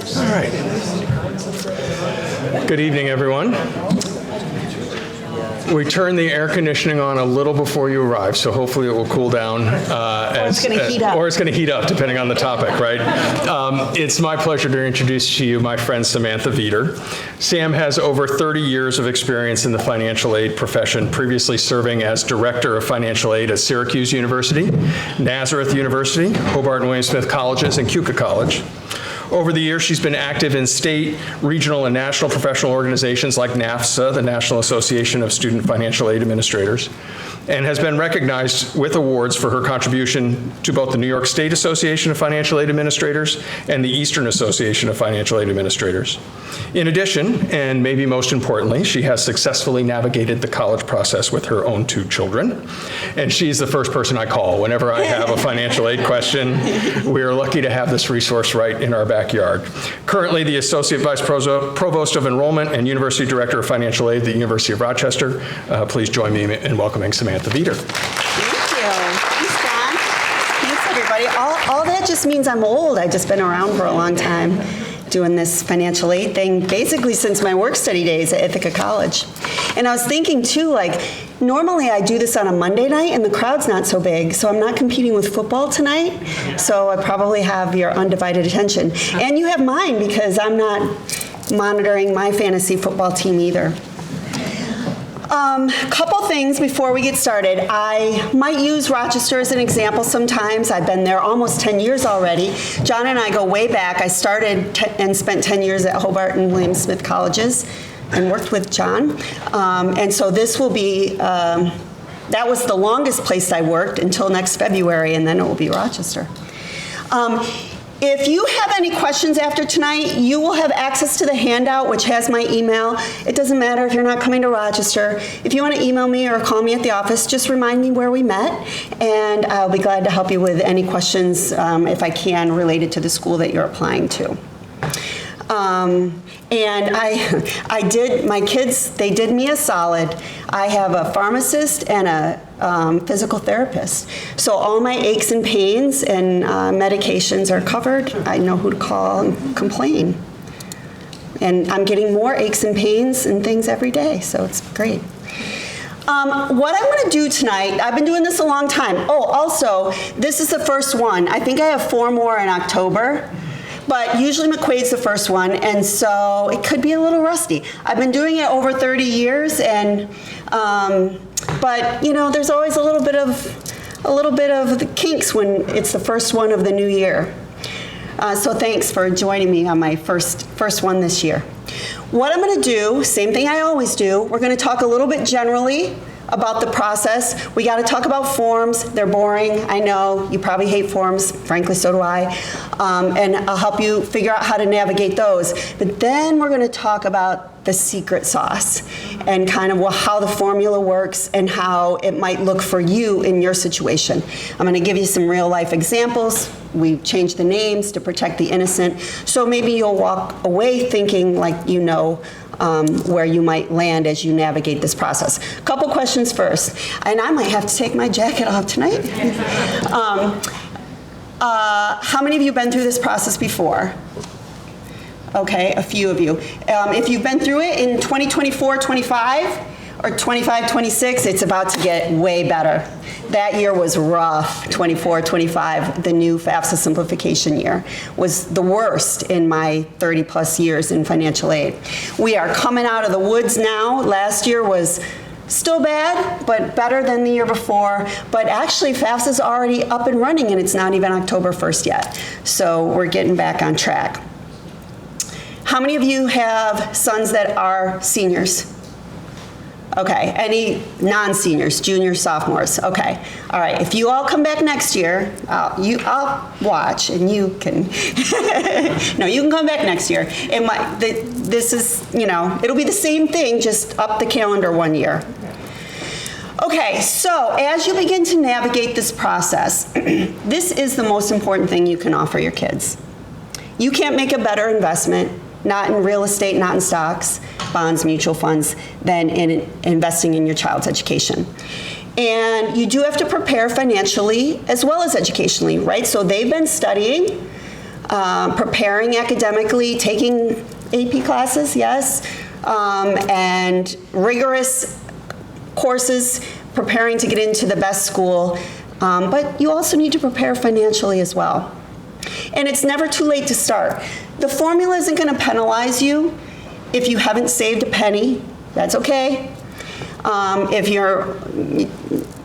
All right. Good evening, everyone. We turned the air conditioning on a little before you arrived, so hopefully it will cool down. Or it's going to heat up. Or it's going to heat up, depending on the topic, right? It's my pleasure to introduce to you my friend Samantha Veeder. Sam has over 30 years of experience in the financial aid profession, previously serving as Director of Financial Aid at Syracuse University, Nazareth University, Hobart and William Smith Colleges, and Keuka College. Over the years, she's been active in state, regional, and national professional organizations like NAFSA, the National Association of Student Financial Aid Administrators, and has been recognized with awards for her contribution to both the New York State Association of Financial Aid Administrators and the Eastern Association of Financial Aid Administrators. In addition, and maybe most importantly, she has successfully navigated the college process with her own 2 children, and she's the first person I call whenever I have a financial aid question. We are lucky to have this resource right in our backyard. Currently the Associate Vice Provost of Enrollment and University Director of Financial Aid at the University of Rochester. Please join me in welcoming Samantha Veeder. Thank you. Thanks, John. Thanks, everybody. All that just means I'm old. I've just been around for a long time doing this financial aid thing, basically since my work study days at Ithaca College. And I was thinking, too, like, normally I do this on a Monday night, and the crowd's not so big, so I'm not competing with football tonight, so I probably have your undivided attention. And you have mine, because I'm not monitoring my fantasy football team either. Couple things before we get started. I might use Rochester as an example sometimes. I've been there almost 10 years already. John and I go way back. I started and spent 10 years at Hobart and William Smith Colleges and worked with John. And so this will be, that was the longest place I worked until next February, and then it will be Rochester. If you have any questions after tonight, you will have access to the handout, which has my email. It doesn't matter if you're not coming to Rochester. If you want to email me or call me at the office, just remind me where we met, and I'll be glad to help you with any questions, if I can, related to the school that you're applying to. And I did, my kids, they did me a solid. I have a pharmacist and a physical therapist. So all my aches and pains and medications are covered. I know who to call and complain. And I'm getting more aches and pains and things every day, so it's great. What I'm going to do tonight, I've been doing this a long time. Oh, also, this is the first one. I think I have 4 more in October. But usually McQuaid's the first one, and so it could be a little rusty. I've been doing it over 30 years, and but you know, there's always a little bit of the kinks when it's the first one of the new year. So thanks for joining me on my first one this year. What I'm going to do, same thing I always do. We're going to talk a little bit generally about the process. We got to talk about forms. They're boring. I know you probably hate forms. Frankly, so do I. And I'll help you figure out how to navigate those. But then we're going to talk about the secret sauce and kind of how the formula works and how it might look for you in your situation. I'm going to give you some real life examples. We've changed the names to protect the innocent. So maybe you'll walk away thinking like you know where you might land as you navigate this process. Couple questions first, and I might have to take my jacket off tonight. How many of you have been through this process before? Okay, a few of you. If you've been through it in 2024, 25, or 25, 26, it's about to get way better. That year was rough, 24, 25, the new FAFSA simplification year was the worst in my 30 plus years in financial aid. We are coming out of the woods now. Last year was still bad, but better than the year before. But actually FAFSA's already up and running, and it's not even October 1st yet. So we're getting back on track. How many of you have sons that are seniors? Okay, any non-seniors, juniors, sophomores? Okay, all right. If you all come back next year, I'll watch, and you can. No, you can come back next year. This is, you know, it'll be the same thing, just up the calendar 1 year. Okay, so as you begin to navigate this process, this is the most important thing you can offer your kids. You can't make a better investment, not in real estate, not in stocks, bonds, mutual funds, than in investing in your child's education. And you do have to prepare financially as well as educationally, right? So they've been studying. preparing academically, taking AP classes, yes, and rigorous courses, preparing to get into the best school, but you also need to prepare financially as well. And it's never too late to start. The formula isn't going to penalize you if you haven't saved a penny. That's okay.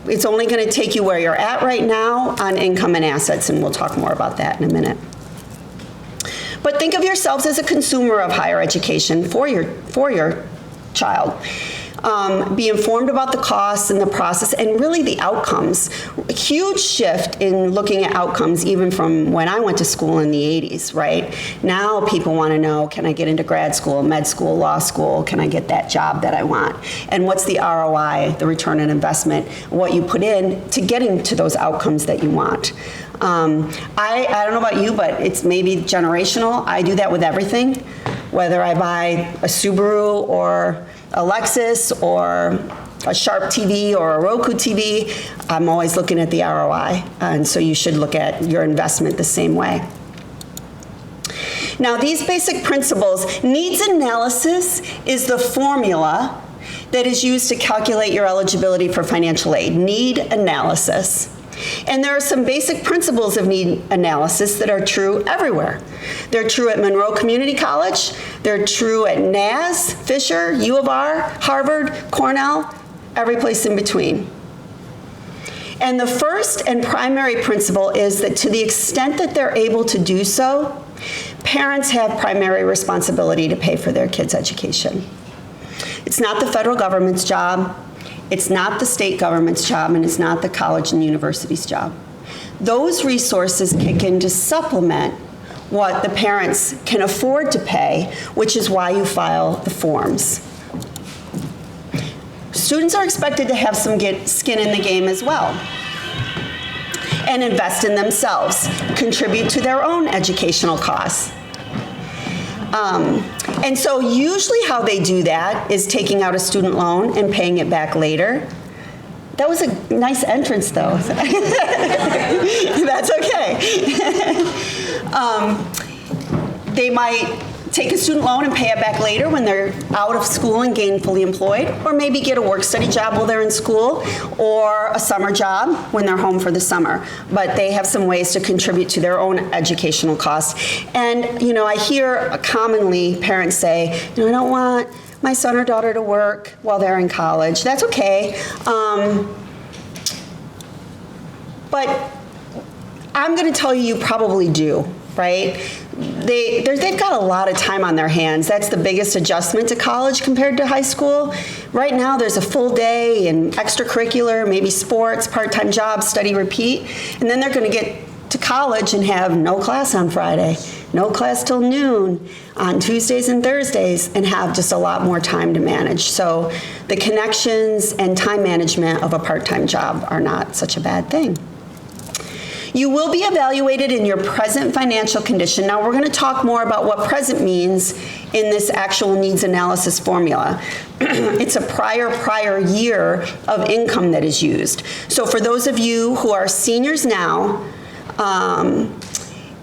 It's only going to take you where you're at right now on income and assets, and we'll talk more about that in a minute. But think of yourselves as a consumer of higher education for your child. Be informed about the costs and the process and really the outcomes. A huge shift in looking at outcomes even from when I went to school in the 80s, right? Now people want to know, can I get into grad school, med school, law school? Can I get that job that I want? And what's the ROI, the return on investment, what you put in to getting to those outcomes that you want? I don't know about you, but it's maybe generational. I do that with everything, whether I buy a Subaru or a Lexus or a Sharp TV or a Roku TV, I'm always looking at the ROI. And so you should look at your investment the same way. Now, these basic principles, needs analysis is the formula that is used to calculate your eligibility for financial aid. Need analysis. And there are some basic principles of need analysis that are true everywhere. They're true at Monroe Community College, they're true at NAS, Fisher, U of R, Harvard, Cornell, every place in between. And the first and primary principle is that to the extent that they're able to do so, parents have primary responsibility to pay for their kids' education. It's not the federal government's job. It's not the state government's job, and it's not the college and university's job. Those resources kick in to supplement what the parents can afford to pay, which is why you file the forms. Students are expected to have some skin in the game as well and invest in themselves, contribute to their own educational costs. And so usually how they do that is taking out a student loan and paying it back later. That was a nice entrance, though. That's okay. They might take a student loan and pay it back later when they're out of school and gainfully employed, or maybe get a work-study job while they're in school, or a summer job when they're home for the summer. But they have some ways to contribute to their own educational costs. And, you know, I hear commonly parents say, you know, I don't want my son or daughter to work while they're in college. That's okay. But I'm going to tell you, you probably do, right? They've got a lot of time on their hands. That's the biggest adjustment to college compared to high school. Right now, there's a full day and extracurricular, maybe sports, part-time jobs, study, repeat. And then they're going to get to college and have no class on Friday, no class till noon on Tuesdays and Thursdays, and have just a lot more time to manage. So the connections and time management of a part-time job are not such a bad thing. You will be evaluated in your present financial condition. Now, we're going to talk more about what present means in this actual needs analysis formula. It's a prior year of income that is used. So for those of you who are seniors now,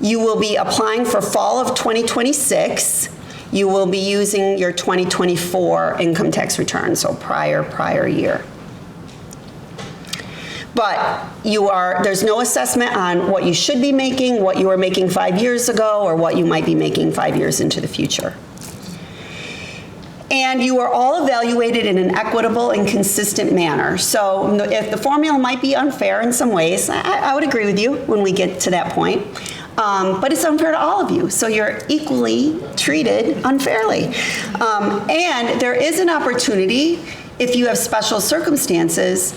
you will be applying for fall of 2026. You will be using your 2024 income tax return, so prior year. But there's no assessment on what you should be making, what you were making 5 years ago, or what you might be making 5 years into the future. And you are all evaluated in an equitable and consistent manner. So if the formula might be unfair in some ways, I would agree with you when we get to that point. But it's unfair to all of you, so you're equally treated unfairly. And there is an opportunity, if you have special circumstances,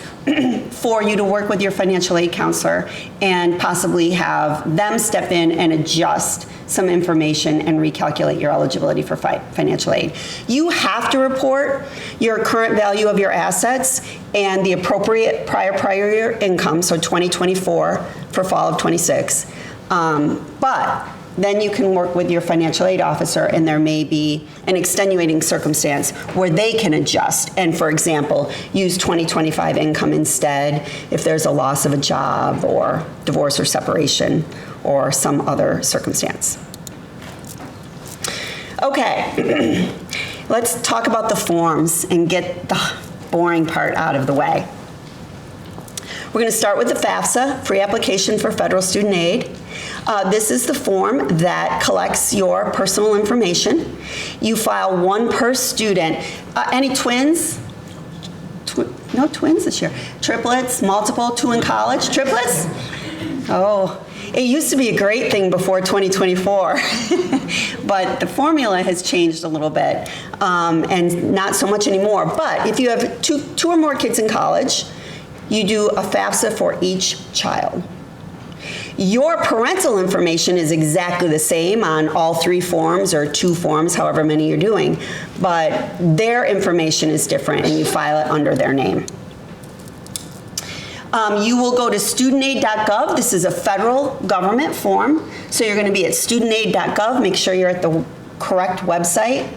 for you to work with your financial aid counselor and possibly have them step in and adjust some information and recalculate your eligibility for financial aid. You have to report your current value of your assets and the appropriate prior year income, so 2024 for fall of 26. But then you can work with your financial aid officer, and there may be an extenuating circumstance where they can adjust and, for example, use 2025 income instead if there's a loss of a job or divorce or separation or some other circumstance. Okay, let's talk about the forms and get the boring part out of the way. We're going to start with the FAFSA, Free Application for Federal Student Aid. This is the form that collects your personal information. You file one per student. Any twins? No twins this year. Triplets, multiple, 2 in college. Triplets? Oh, it used to be a great thing before 2024, but the formula has changed a little bit, and not so much anymore. But if you have two or more kids in college, you do a FAFSA for each child. Your parental information is exactly the same on all 3 forms or 2 forms, however many you're doing, but their information is different and you file it under their name. You will go to studentaid.gov. This is a federal government form, so you're going to be at studentaid.gov. Make sure you're at the correct website.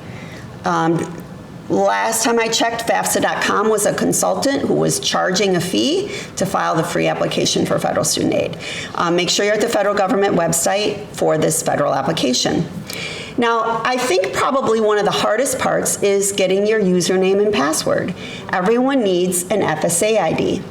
Last time I checked, FAFSA.com was a consultant who was charging a fee to file the free application for federal student aid. Make sure you're at the federal government website for this federal application. Now, I think probably one of the hardest parts is getting your username and password. Everyone needs an FSA ID.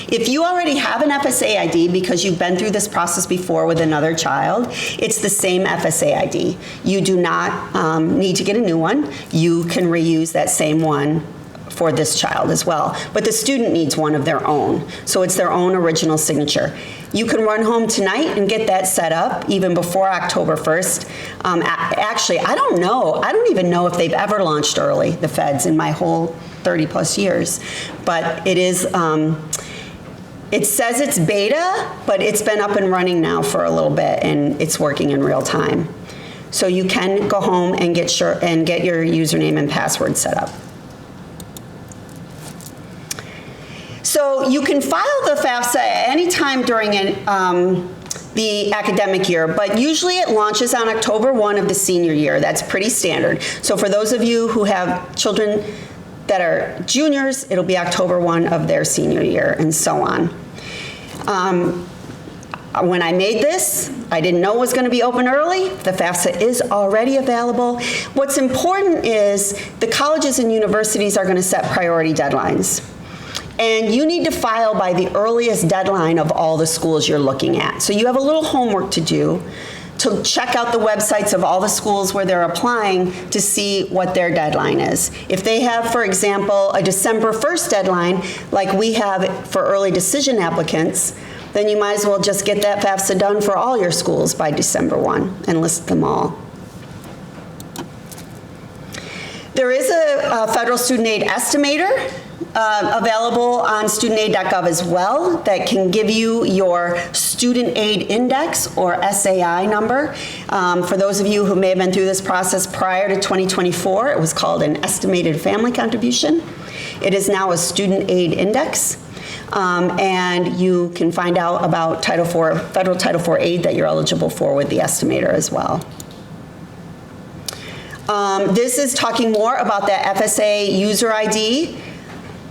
If you already have an FSA ID because you've been through this process before with another child, it's the same FSA ID. You do not need to get a new one. You can reuse that same one for this child as well. But the student needs one of their own, so it's their own original signature. You can run home tonight and get that set up even before October 1st. Actually, I don't know. I don't even know if they've ever launched early, the feds, in my whole 30 plus years. But it is, it says it's beta, but it's been up and running now for a little bit and it's working in real time. So you can go home and get your username and password set up. So you can file the FAFSA at any time during the academic year, but usually it launches on October 1 of the senior year. That's pretty standard. So for those of you who have children that are juniors, it'll be October 1 of their senior year, and so on. When I made this, I didn't know it was going to be open early. The FAFSA is already available. What's important is the colleges and universities are going to set priority deadlines. And you need to file by the earliest deadline of all the schools you're looking at. So you have a little homework to do to check out the websites of all the schools where they're applying to see what their deadline is. If they have, for example, a December 1st deadline, like we have for early decision applicants, then you might as well just get that FAFSA done for all your schools by December 1 and list them all. There is a federal student aid estimator available on studentaid.gov as well that can give you your student aid index or SAI number. For those of you who may have been through this process prior to 2024, it was called an estimated family contribution. It is now a student aid index. And you can find out about federal Title IV aid that you're eligible for with the estimator as well. This is talking more about that FSA user ID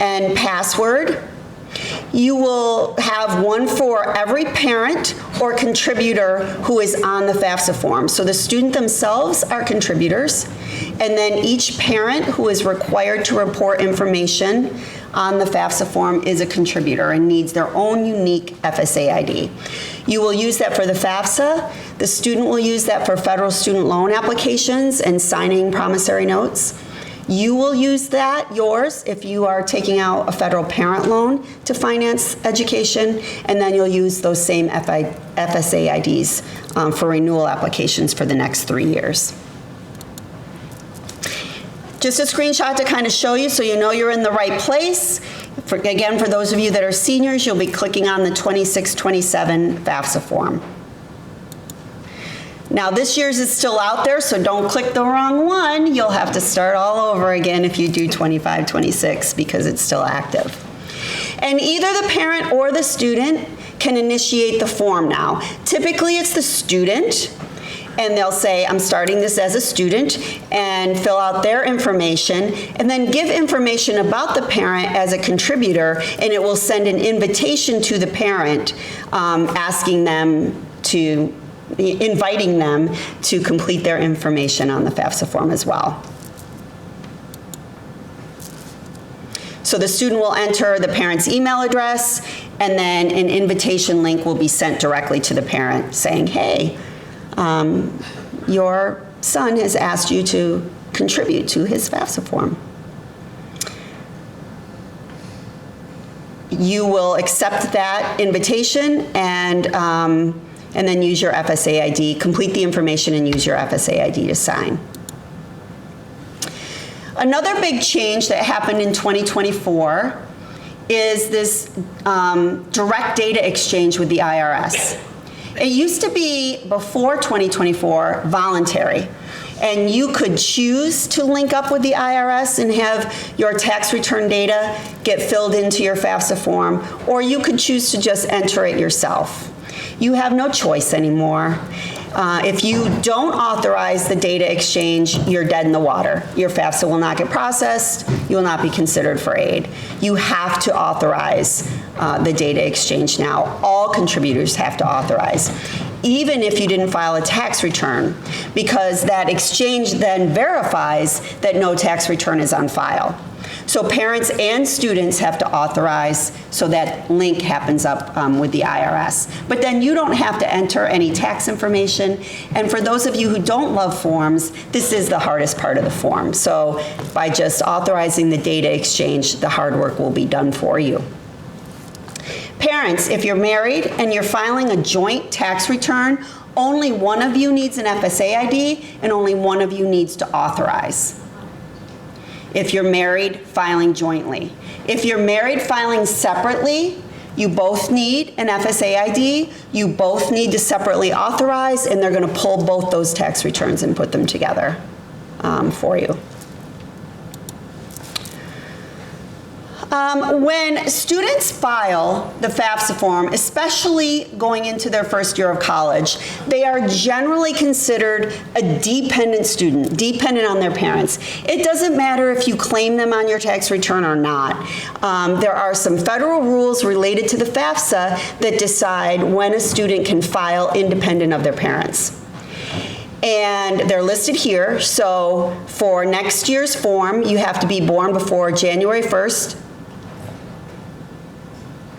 and password. You will have one for every parent or contributor who is on the FAFSA form. So the student themselves are contributors, and then each parent who is required to report information on the FAFSA form is a contributor and needs their own unique FSA ID. You will use that for the FAFSA. The student will use that for federal student loan applications and signing promissory notes. You will use that, yours, if you are taking out a federal parent loan to finance education, and then you'll use those same FSA IDs for renewal applications for the next 3 years. Just a screenshot to kind of show you so you know you're in the right place. Again, for those of you that are seniors, you'll be clicking on the 2627 FAFSA form. Now this year's is still out there, so don't click the wrong one. You'll have to start all over again if you do 2526 because it's still active. And either the parent or the student can initiate the form now. Typically it's the student, and they'll say, I'm starting this as a student, and fill out their information, and then give information about the parent as a contributor, and it will send an invitation to the parent asking them to, inviting them to complete their information on the FAFSA form as well. So the student will enter the parent's email address, and then an invitation link will be sent directly to the parent saying, hey, your son has asked you to contribute to his FAFSA form. You will accept that invitation and then use your FSA ID, complete the information and use your FSA ID to sign. Another big change that happened in 2024 is this direct data exchange with the IRS. It used to be, before 2024, voluntary, and you could choose to link up with the IRS and have your tax return data get filled into your FAFSA form, or you could choose to just enter it yourself. You have no choice anymore. If you don't authorize the data exchange, you're dead in the water. Your FAFSA will not get processed. You will not be considered for aid. You have to authorize the data exchange now. All contributors have to authorize, even if you didn't file a tax return, because that exchange then verifies that no tax return is on file. So parents and students have to authorize, so that link happens up with the IRS. But then you don't have to enter any tax information. And for those of you who don't love forms, this is the hardest part of the form. So by just authorizing the data exchange, the hard work will be done for you. Parents, if you're married and you're filing a joint tax return, only one of you needs an FSA ID and only one of you needs to authorize. If you're married, filing jointly. If you're married, filing separately, you both need an FSA ID, you both need to separately authorize, and they're going to pull both those tax returns and put them together for you. When students file the FAFSA form, especially going into their first year of college, they are generally considered a dependent student, dependent on their parents. It doesn't matter if you claim them on your tax return or not. There are some federal rules related to the FAFSA that decide when a student can file independent of their parents. And they're listed here. So for next year's form, you have to be born before January 1st.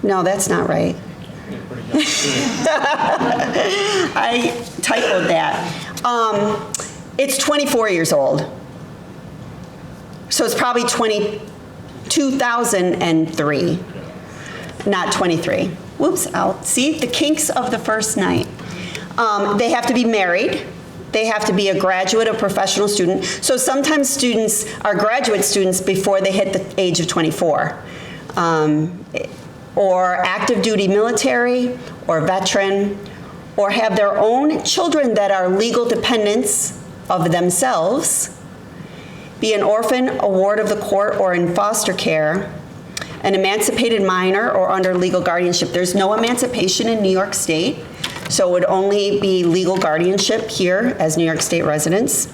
No, that's not right. I typoed that. It's 24 years old. So it's probably 2003, not 23. Whoops, I'll see the kinks of the first night. They have to be married. They have to be a graduate or professional student. So sometimes students are graduate students before they hit the age of 24. Or active duty military, or veteran, or have their own children that are legal dependents of themselves, be an orphan, a ward of the court, or in foster care, an emancipated minor, or under legal guardianship. There's no emancipation in New York State, so it would only be legal guardianship here as New York State residents,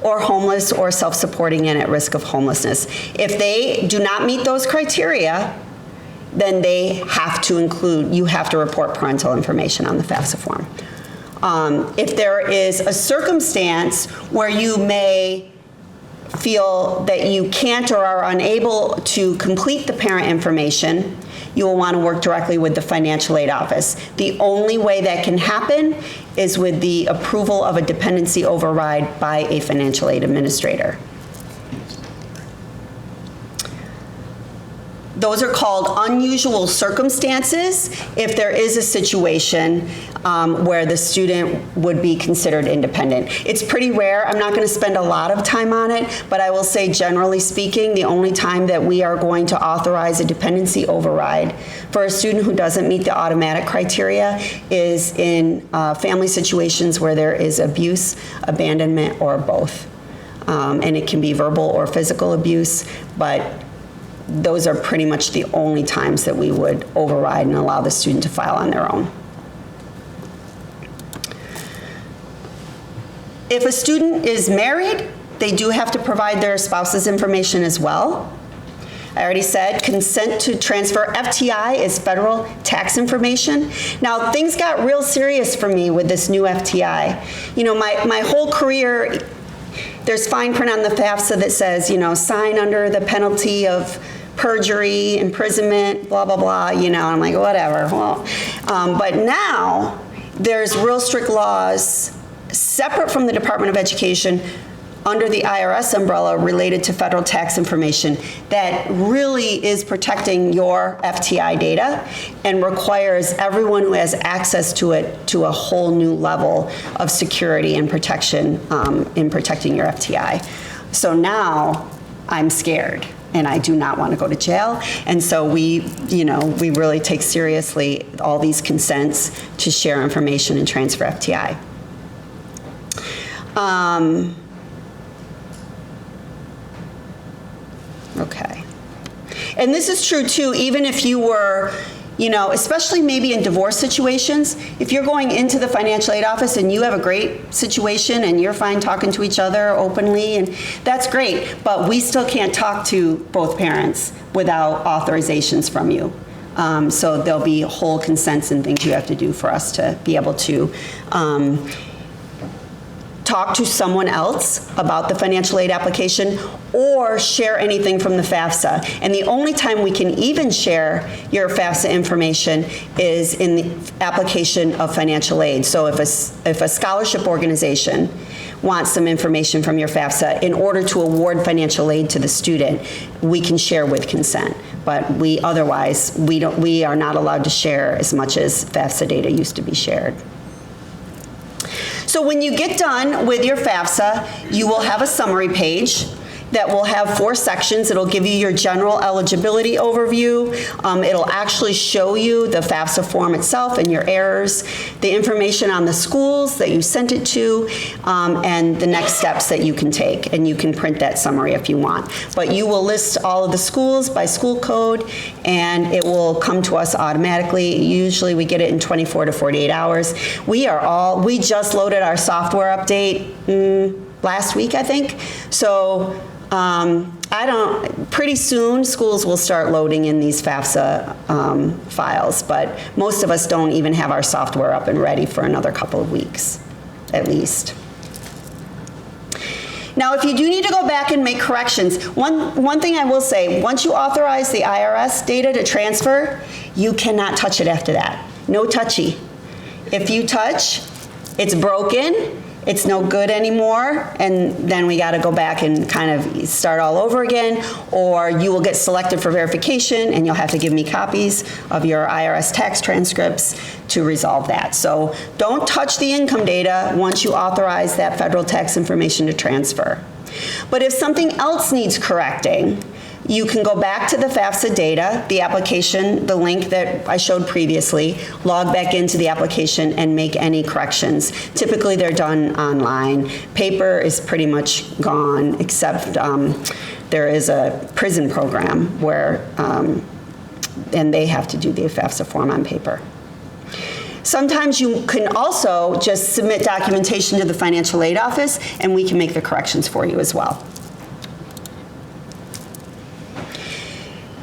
or homeless or self-supporting and at risk of homelessness. If they do not meet those criteria, then they have to include, you have to report parental information on the FAFSA form. If there is a circumstance where you may feel that you can't or are unable to complete the parent information, you will want to work directly with the financial aid office. The only way that can happen is with the approval of a dependency override by a financial aid administrator. Those are called unusual circumstances if there is a situation where the student would be considered independent. It's pretty rare. I'm not going to spend a lot of time on it, but I will say, generally speaking, the only time that we are going to authorize a dependency override for a student who doesn't meet the automatic criteria is in family situations where there is abuse, abandonment, or both. And it can be verbal or physical abuse, but those are pretty much the only times that we would override and allow the student to file on their own. If a student is married, they do have to provide their spouse's information as well. I already said consent to transfer. FTI is federal tax information. Now, things got real serious for me with this new FTI. You know, my whole career, there's fine print on the FAFSA that says, you know, sign under the penalty of perjury, imprisonment, blah, blah, blah, you know, I'm like, whatever. Well, but now there's real strict laws separate from the Department of Education under the IRS umbrella related to federal tax information that really is protecting your FTI data and requires everyone who has access to it to a whole new level of security and protection in protecting your FTI. So now I'm scared and I do not want to go to jail. And so we really take seriously all these consents to share information and transfer FTI. Okay. And this is true too, even if you were, you know, especially maybe in divorce situations, if you're going into the financial aid office and you have a great situation and you're fine talking to each other openly, and that's great, but we still can't talk to both parents without authorizations from you. So there'll be whole consents and things you have to do for us to be able to talk to someone else about the financial aid application or share anything from the FAFSA. And the only time we can even share your FAFSA information is in the application of financial aid. So if a scholarship organization wants some information from your FAFSA in order to award financial aid to the student, we can share with consent. But we are not allowed to share as much as FAFSA data used to be shared. So when you get done with your FAFSA, you will have a summary page that will have 4 sections. It'll give you your general eligibility overview. It'll actually show you the FAFSA form itself and your errors, the information on the schools that you sent it to, and the next steps that you can take. And you can print that summary if you want. But you will list all of the schools by school code, and it will come to us automatically. Usually we get it in 24 to 48 hours. We just loaded our software update last week, I think. So pretty soon schools will start loading in these FAFSA files, but most of us don't even have our software up and ready for another couple of weeks, at least. Now, if you do need to go back and make corrections, one thing I will say, once you authorize the IRS data to transfer, you cannot touch it after that. No touchy. If you touch, it's broken, it's no good anymore, and then we got to go back and kind of start all over again, or you will get selected for verification and you'll have to give me copies of your IRS tax transcripts to resolve that. So don't touch the income data once you authorize that federal tax information to transfer. But if something else needs correcting, you can go back to the FAFSA data, the application, the link that I showed previously, log back into the application and make any corrections. Typically they're done online. Paper is pretty much gone, except there is a prison program where, and they have to do the FAFSA form on paper. Sometimes you can also just submit documentation to the financial aid office and we can make the corrections for you as well.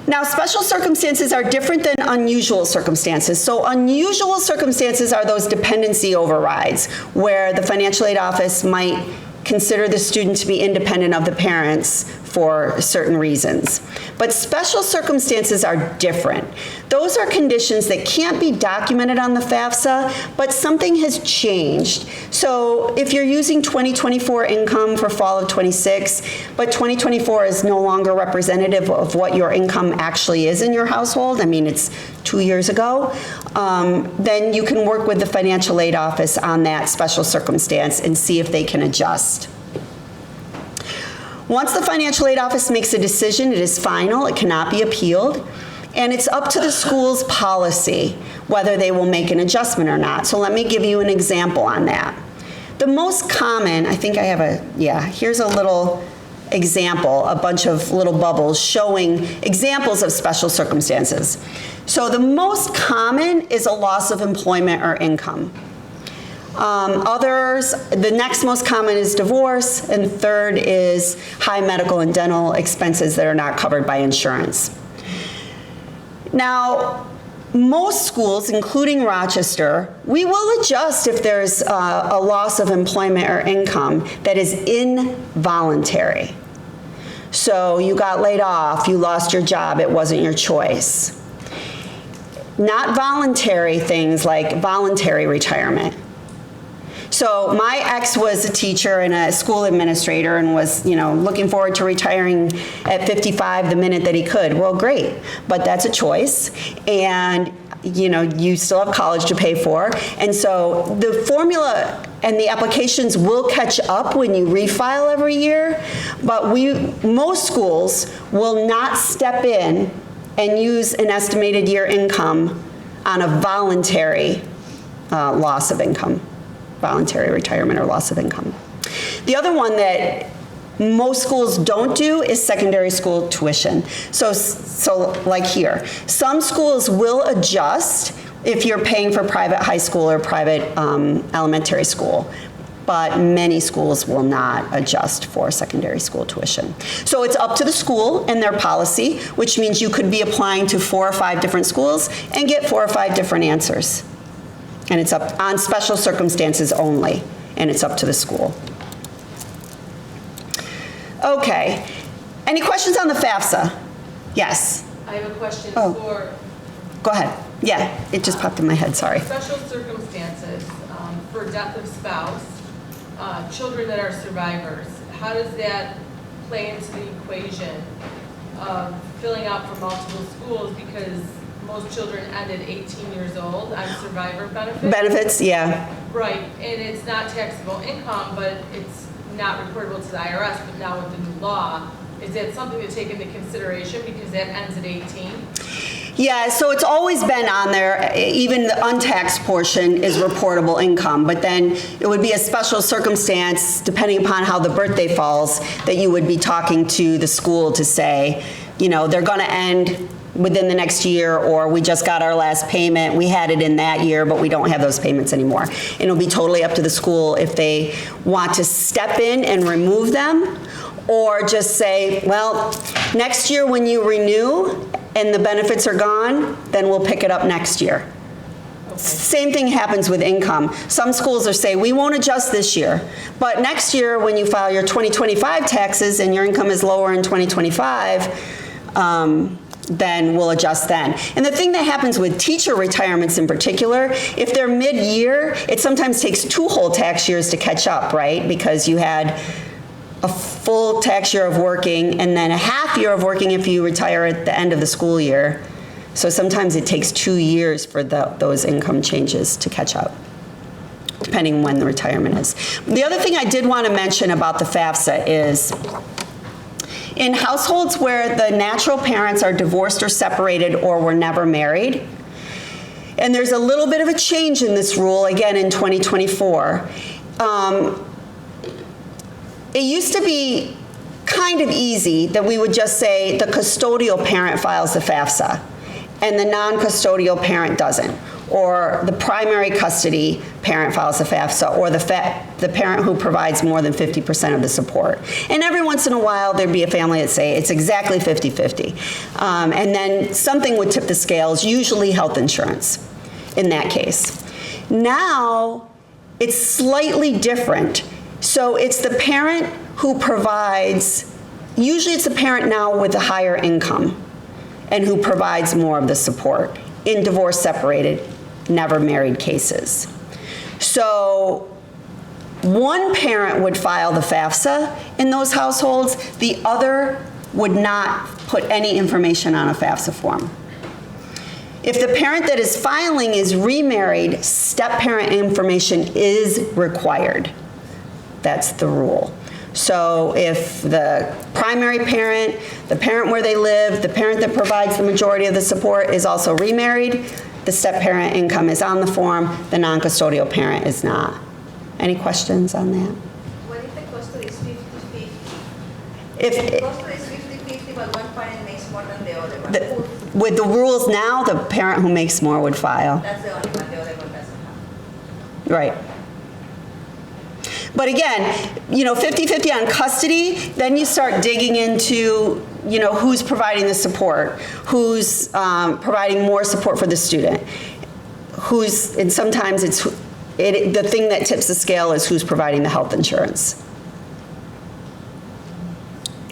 Now, special circumstances are different than unusual circumstances. So unusual circumstances are those dependency overrides, where the financial aid office might consider the student to be independent of the parents for certain reasons. But special circumstances are different. Those are conditions that can't be documented on the FAFSA, but something has changed. So if you're using 2024 income for fall of 26, but 2024 is no longer representative of what your income actually is in your household, I mean, it's 2 years ago, then you can work with the financial aid office on that special circumstance and see if they can adjust. Once the financial aid office makes a decision, it is final, it cannot be appealed, and it's up to the school's policy whether they will make an adjustment or not. So let me give you an example on that. The most common, I think I have here's a little example, a bunch of little bubbles showing examples of special circumstances. So the most common is a loss of employment or income. Others, the next most common is divorce, and third is high medical and dental expenses that are not covered by insurance. Now, most schools, including Rochester, we will adjust if there's a loss of employment or income that is involuntary. So you got laid off, you lost your job, it wasn't your choice. Not voluntary things like voluntary retirement. So my ex was a teacher and a school administrator and was, looking forward to retiring at 55 the minute that he could. Well, great, but that's a choice. And, you still have college to pay for. And so the formula and the applications will catch up when you refile every year, but most schools will not step in and use an estimated year income on a voluntary loss of income. Voluntary retirement or loss of income. The other one that most schools don't do is secondary school tuition. So like here, some schools will adjust if you're paying for private high school or private elementary school, but many schools will not adjust for secondary school tuition. So it's up to the school and their policy, which means you could be applying to 4 or 5 different schools and get 4 or 5 different answers. And it's up on special circumstances only, and it's up to the school. Okay, any questions on the FAFSA? Yes. I have a question Oh. for Go ahead. Yeah, it just popped in my head, sorry. special circumstances for death of spouse, children that are survivors. How does that play into the equation of filling out for multiple schools, because most children end at 18 years old on survivor benefits? Benefits, yeah. Right, and it's not taxable income, but it's not reportable to the IRS, but now with the new law, is that something to take into consideration because that ends at 18? Yeah, so it's always been on there, even the untaxed portion is reportable income, but then it would be a special circumstance, depending upon how the birthday falls, that you would be talking to the school to say, they're gonna end within the next year, or we just got our last payment, we had it in that year, but we don't have those payments anymore. And it'll be totally up to the school if they want to step in and remove them, or just say, well, next year when you renew and the benefits are gone, then we'll pick it up next year. Okay. Same thing happens with income. Some schools are saying, we won't adjust this year, but next year when you file your 2025 taxes and your income is lower in 2025, then we'll adjust then. And the thing that happens with teacher retirements in particular, if they're mid-year, it sometimes takes 2 whole tax years to catch up, right? Because you had a full tax year of working and then a half year of working if you retire at the end of the school year. So sometimes it takes 2 years for those income changes to catch up, depending when the retirement is. The other thing I did want to mention about the FAFSA is, in households where the natural parents are divorced or separated or were never married, and there's a little bit of a change in this rule, again in 2024, it used to be kind of easy that we would just say the custodial parent files the FAFSA and the non-custodial parent doesn't, or the primary custody parent files the FAFSA, or the parent who provides more than 50% of the support. And every once in a while, there'd be a family that say it's exactly 50-50. And then something would tip the scales, usually health insurance in that case. Now, it's slightly different. So it's the parent who provides, usually it's the parent now with a higher income and who provides more of the support in divorce separated, never married cases. So one parent would file the FAFSA in those households, the other would not put any information on a FAFSA form. If the parent that is filing is remarried, step-parent information is required. That's the rule. So if the primary parent, the parent where they live, the parent that provides the majority of the support is also remarried, the step-parent income is on the form, the non-custodial parent is not. Any questions on that? What if the custody is 50-50? If The custody is 50-50, but one parent makes more than the other one. with the rules now, the parent who makes more would file. That's the only one, the other one doesn't have. Right. But again, 50-50 on custody, then you start digging into, who's providing the support, who's providing more support for the student, and sometimes the thing that tips the scale is who's providing the health insurance.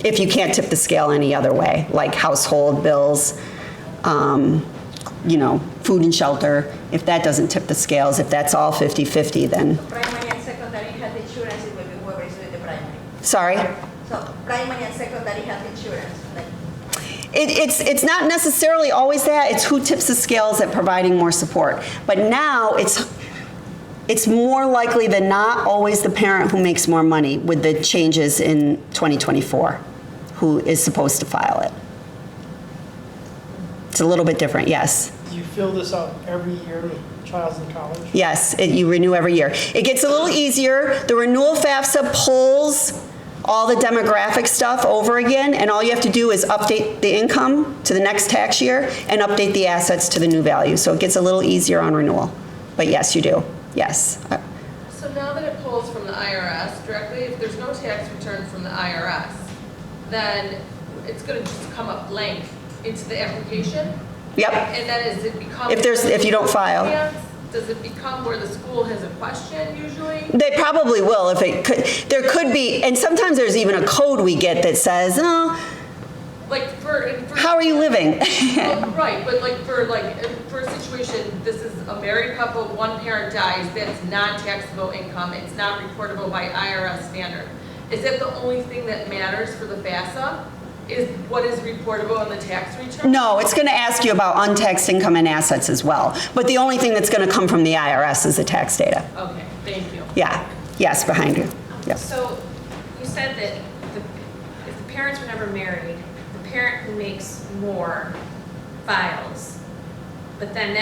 If you can't tip the scale any other way, like household bills, food and shelter, if that doesn't tip the scales, if that's all 50-50, then, Primary and secondary health insurance, it will be whoever is doing the primary. sorry? So primary and secondary health insurance, like, It's not necessarily always that, it's who tips the scales at providing more support. But now, it's more likely than not always the parent who makes more money with the changes in 2024, who is supposed to file it. It's a little bit different, yes. Do you fill this out every year the child's in college? Yes, you renew every year. It gets a little easier. The renewal FAFSA pulls all the demographic stuff over again, and all you have to do is update the income to the next tax year and update the assets to the new value. So it gets a little easier on renewal. But yes, you do. Yes. So now that it pulls from the IRS directly, if there's no tax return from the IRS, then it's going to just come up blank into the application? Yep. And then is it become? If you don't file. Does it become where the school has a question usually? They probably will. If it could, there could be, and sometimes there's even a code we get that says, oh, Like for how are you living? Well, right, but for a situation, this is a married couple, one parent dies, that's non-taxable income, it's not reportable by IRS standard. Is that the only thing that matters for the FAFSA? Is what is reportable on the tax return? No, it's going to ask you about untaxed income and assets as well. But the only thing that's going to come from the IRS is the tax data. Okay, thank you. Yeah. Yes, behind you. Yep. So you said that if the parents were never married, the parent who makes more files, but then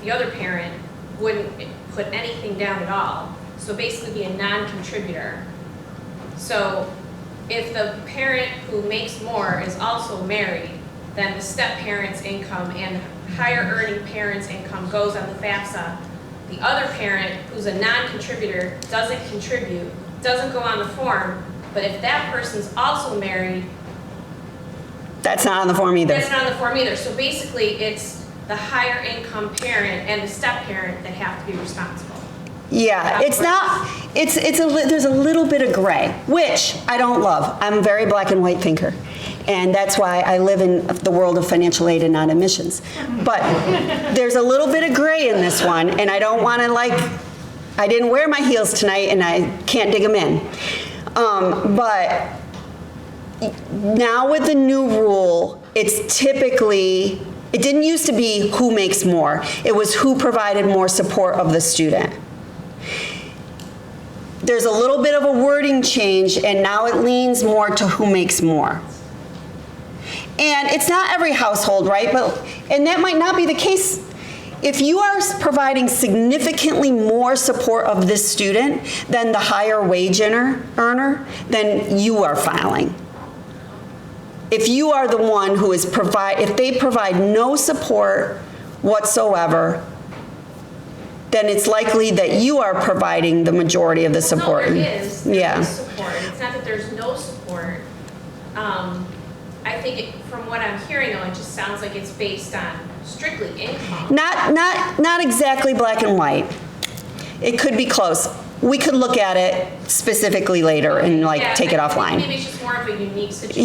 the other parent wouldn't put anything down at all. So basically be a non-contributor. So if the parent who makes more is also married, then the step-parent's income and higher earning parent's income goes on the FAFSA. The other parent, who's a non-contributor, doesn't contribute, doesn't go on the form, but if that person's also married, That's not on the form either. that's not on the form either. So basically, it's the higher income parent and the step-parent that have to be responsible. Yeah, it's not, there's a little bit of gray, which I don't love. I'm a very black and white thinker. And that's why I live in the world of financial aid and non-admissions. But there's a little bit of gray in this one, and I don't want to I didn't wear my heels tonight and I can't dig them in. But now with the new rule, it's typically, it didn't used to be who makes more. It was who provided more support of the student. There's a little bit of a wording change, and now it leans more to who makes more. And it's not every household, right? And that might not be the case. If you are providing significantly more support of this student than the higher wage earner, then you are filing. If you are the one who is if they provide no support whatsoever, then it's likely that you are providing the majority of the support. No, there is. Yeah. There is support. It's not that there's no support. I think from what I'm hearing, though, it just sounds like it's based on strictly income. Not exactly black and white. It could be close. We could look at it specifically later and take it offline. Maybe it's just more of a unique situation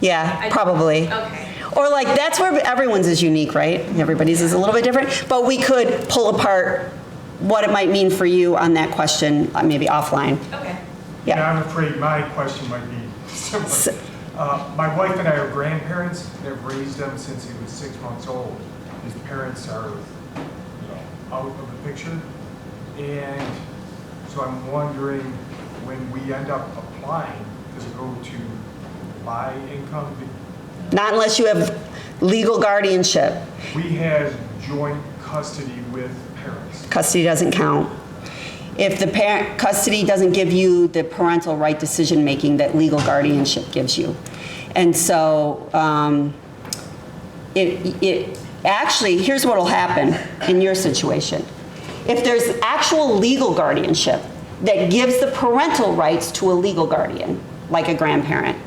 Yeah, probably. Okay. Or that's where everyone's is unique, right? Everybody's is a little bit different. But we could pull apart what it might mean for you on that question, maybe offline. Okay. Yeah. And I'm afraid my question might be similar. My wife and I are grandparents. They've raised him since he was 6 months old. His parents are, out of the picture. And so I'm wondering, when we end up applying, does it go to my income? Not unless you have legal guardianship. We have joint custody with parents. Custody doesn't count. If the custody doesn't give you the parental right decision-making that legal guardianship gives you. And so it actually, here's what will happen in your situation. If there's actual legal guardianship that gives the parental rights to a legal guardian, like a grandparent,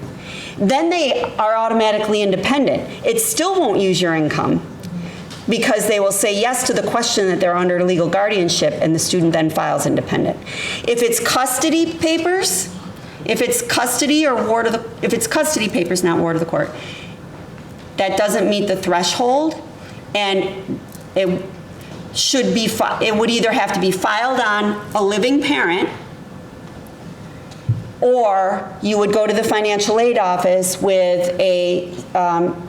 then they are automatically independent. It still won't use your income because they will say yes to the question that they're under legal guardianship, and the student then files independent. If it's custody papers, if it's custody or ward of the, if it's custody papers, not ward of the court, that doesn't meet the threshold, and it should be, it would either have to be filed on a living parent, or you would go to the financial aid office with a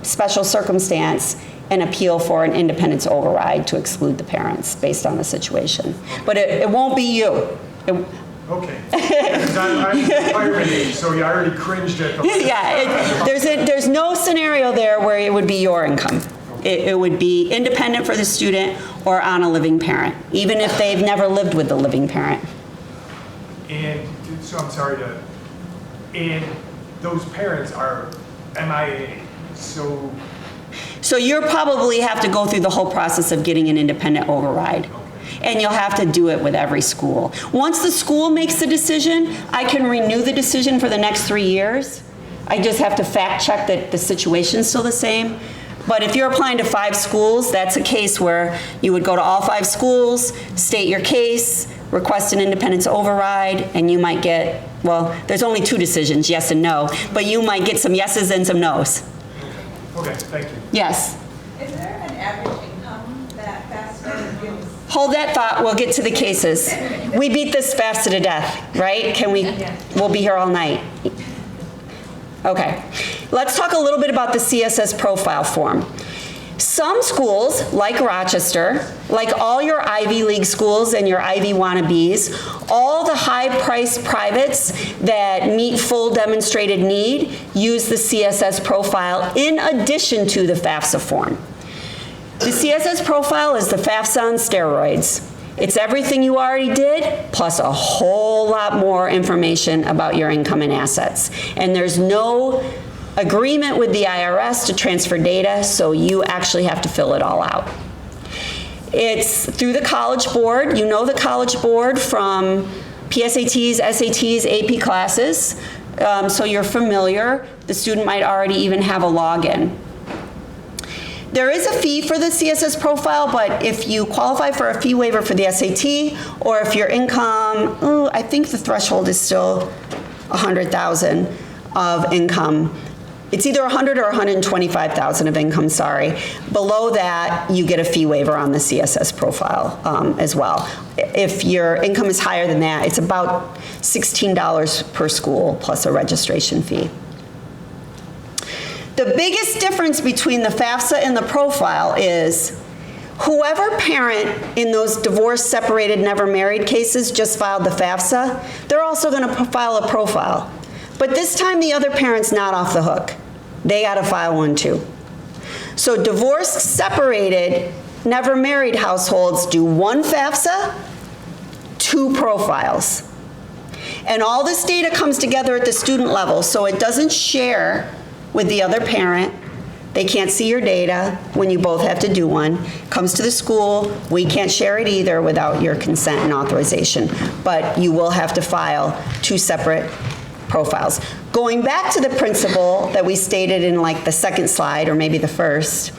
special circumstance and appeal for an independence override to exclude the parents based on the situation. But it won't be you. Okay. Because I'm fireman age, so I already cringed at the. Yeah, there's no scenario there where it would be your income. It would be independent for the student or on a living parent, even if they've never lived with the living parent. And so I'm sorry to, and those parents are MIA, so. So you'll probably have to go through the whole process of getting an independent override. And you'll have to do it with every school. Once the school makes the decision, I can renew the decision for the next 3 years. I just have to fact check that the situation's still the same. But if you're applying to 5 schools, that's a case where you would go to all 5 schools, state your case, request an independence override, and you might get, well, there's only 2 decisions, yes and no, but you might get some yeses and some nos. Okay, thank you. Yes. Is there an average income that FAFSA gives? Hold that thought, we'll get to the cases. We beat this FAFSA to death, right? Can we, we'll be here all night. Okay, let's talk a little bit about the CSS profile form. Some schools, like Rochester, like all your Ivy League schools and your Ivy wannabes, all the high-priced privates that meet full demonstrated need use the CSS profile in addition to the FAFSA form. The CSS profile is the FAFSA on steroids. It's everything you already did, plus a whole lot more information about your income and assets. And there's no agreement with the IRS to transfer data, so you actually have to fill it all out. It's through the College Board. You know the College Board from PSATs, SATs, AP classes, so you're familiar. The student might already even have a login. There is a fee for the CSS profile, but if you qualify for a fee waiver for the SAT, or if your income, I think the threshold is still 100,000 of income. It's either 100 or 125,000 of income, sorry. Below that, you get a fee waiver on the CSS profile as well. If your income is higher than that, it's about $16 per school plus a registration fee. The biggest difference between the FAFSA and the profile is whoever parent in those divorced, separated, never married cases just filed the FAFSA, they're also going to file a profile. But this time the other parent's not off the hook. They got to file one too. So divorced, separated, never married households do 1 FAFSA, 2 profiles. And all this data comes together at the student level, so it doesn't share with the other parent. They can't see your data when you both have to do one. Comes to the school, we can't share it either without your consent and authorization, but you will have to file 2 separate profiles. Going back to the principle that we stated in like the second slide, or maybe the first,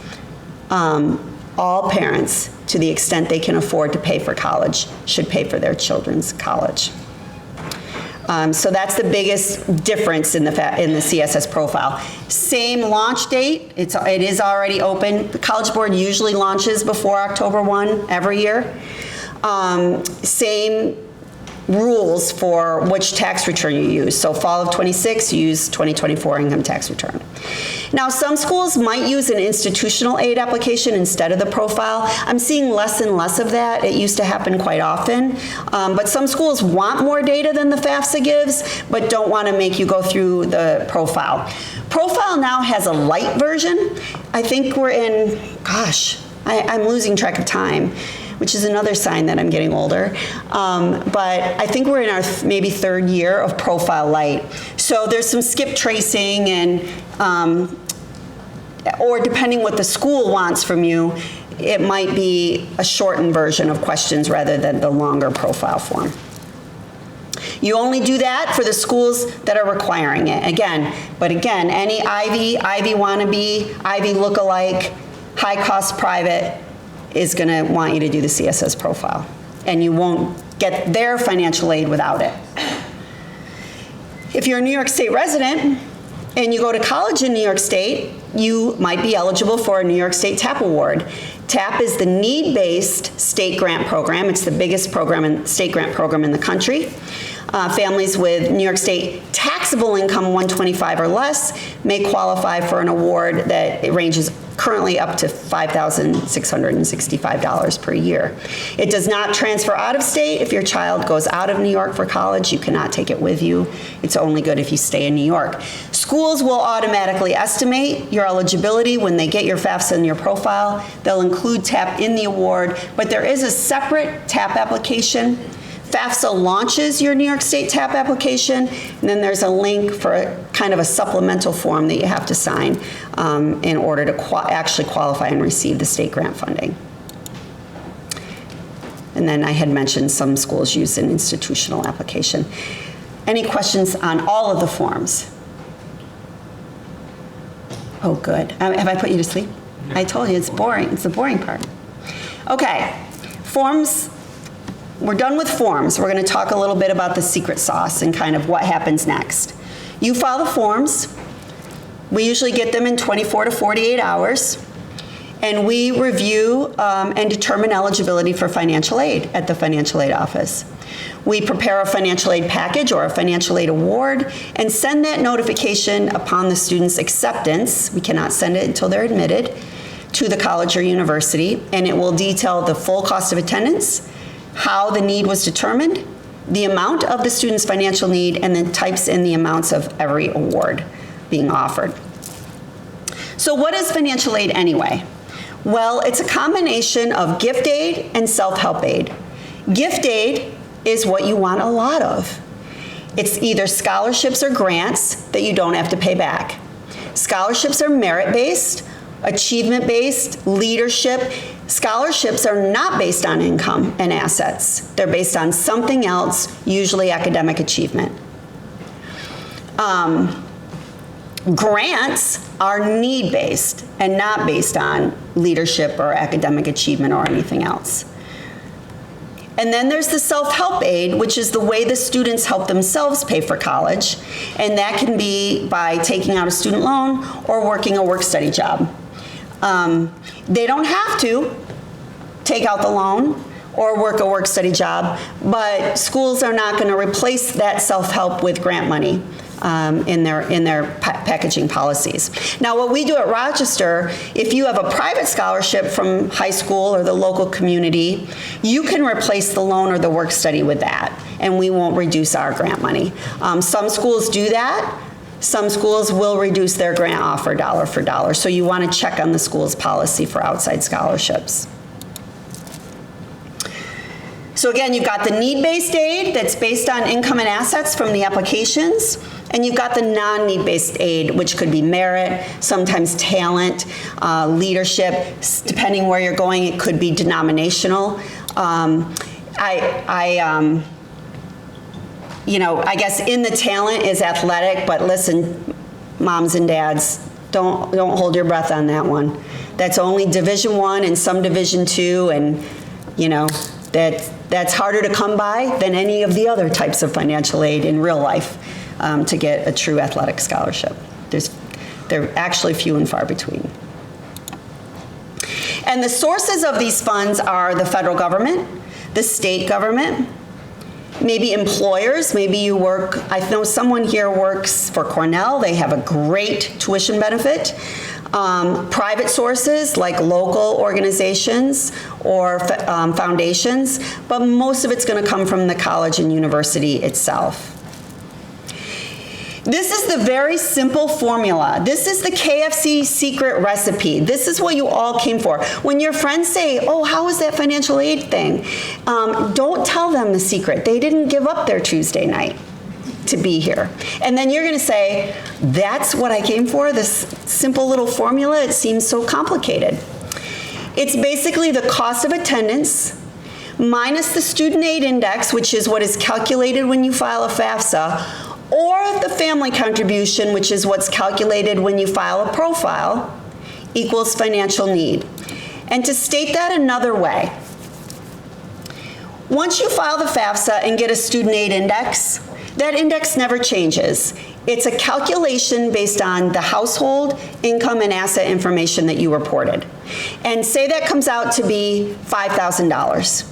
all parents, to the extent they can afford to pay for college, should pay for their children's college. So that's the biggest difference in the CSS profile. Same launch date, it is already open. The College Board usually launches before October 1 every year. Same rules for which tax return you use. So fall of 26, you use 2024 income tax return. Now, some schools might use an institutional aid application instead of the profile. I'm seeing less and less of that. It used to happen quite often. But some schools want more data than the FAFSA gives, but don't want to make you go through the profile. Profile now has a light version. I think we're in, gosh, I'm losing track of time, which is another sign that I'm getting older. But I think we're in our maybe 3rd year of Profile Light. So there's some skip tracing and, or depending what the school wants from you, it might be a shortened version of questions rather than the longer profile form. You only do that for the schools that are requiring it. Again, any Ivy wannabe, Ivy lookalike, high-cost private is going to want you to do the CSS profile. And you won't get their financial aid without it. If you're a New York State resident and you go to college in New York State, you might be eligible for a New York State TAP award. TAP is the need-based state grant program. It's the biggest state grant program in the country. Families with New York State taxable income 125 or less may qualify for an award that it ranges currently up to $5,665 per year. It does not transfer out of state. If your child goes out of New York for college, you cannot take it with you. It's only good if you stay in New York. Schools will automatically estimate your eligibility when they get your FAFSA and your profile. They'll include TAP in the award, but there is a separate TAP application. FAFSA launches your New York State TAP application, and then there's a link for kind of a supplemental form that you have to sign in order to actually qualify and receive the state grant funding. And then I had mentioned some schools use an institutional application. Any questions on all of the forms? Oh, good. Have I put you to sleep? I told you it's boring. It's the boring part. Okay, forms. We're done with forms. We're going to talk a little bit about the secret sauce and kind of what happens next. You file the forms. We usually get them in 24 to 48 hours. And we review and determine eligibility for financial aid at the financial aid office. We prepare a financial aid package or a financial aid award and send that notification upon the student's acceptance. We cannot send it until they're admitted to the college or university. And it will detail the full cost of attendance, how the need was determined, the amount of the student's financial need, and then types in the amounts of every award being offered. So what is financial aid anyway? Well, it's a combination of gift aid and self-help aid. Gift aid is what you want a lot of. It's either scholarships or grants that you don't have to pay back. Scholarships are merit-based, achievement-based, leadership. Scholarships are not based on income and assets. They're based on something else, usually academic achievement. Grants are need-based and not based on leadership or academic achievement or anything else. And then there's the self-help aid, which is the way the students help themselves pay for college. And that can be by taking out a student loan or working a work-study job. They don't have to take out the loan or work a work-study job, but schools are not going to replace that self-help with grant money in their packaging policies. Now, what we do at Rochester, if you have a private scholarship from high school or the local community, you can replace the loan or the work-study with that, and we won't reduce our grant money. Some schools do that. Some schools will reduce their grant offer dollar for dollar, so you want to check on the school's policy for outside scholarships. So again, you've got the need-based aid that's based on income and assets from the applications, and you've got the non-need-based aid, which could be merit, sometimes talent, leadership, depending where you're going, it could be denominational. You know, I guess in the talent is athletic, but listen, moms and dads, don't hold your breath on that one. That's only Division I and some Division II, and you know, that's harder to come by than any of the other types of financial aid in real life to get a true athletic scholarship. They're actually few and far between. And the sources of these funds are the federal government, the state government, maybe employers. Maybe you work, I know someone here works for Cornell. They have a great tuition benefit. Private sources like local organizations or foundations, but most of it's going to come from the college and university itself. This is the very simple formula. This is the KFC secret recipe. This is what you all came for. When your friends say, oh, how was that financial aid thing? Don't tell them the secret. They didn't give up their Tuesday night to be here. And then you're going to say, that's what I came for, this simple little formula. It seems so complicated. It's basically the cost of attendance minus the student aid index, which is what is calculated when you file a FAFSA, or the family contribution, which is what's calculated when you file a profile, equals financial need. And to state that another way, once you file the FAFSA and get a student aid index, that index never changes. It's a calculation based on the household income and asset information that you reported. And say that comes out to be $5,000.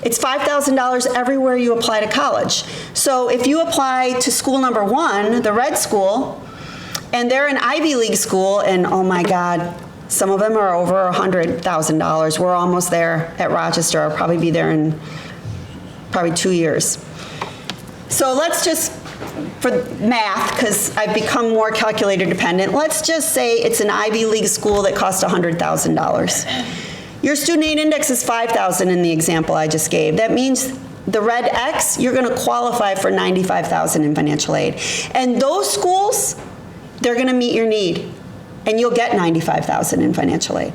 It's $5,000 everywhere you apply to college. So if you apply to school number 1, the red school, and they're an Ivy League school, and oh my God, some of them are over $100,000. We're almost there at Rochester. I'll probably be there in probably 2 years. So let's just, for math, because I've become more calculator dependent, let's just say it's an Ivy League school that costs $100,000. Your student aid index is 5,000 in the example I just gave. That means the red X, you're going to qualify for 95,000 in financial aid. And those schools, they're going to meet your need, and you'll get 95,000 in financial aid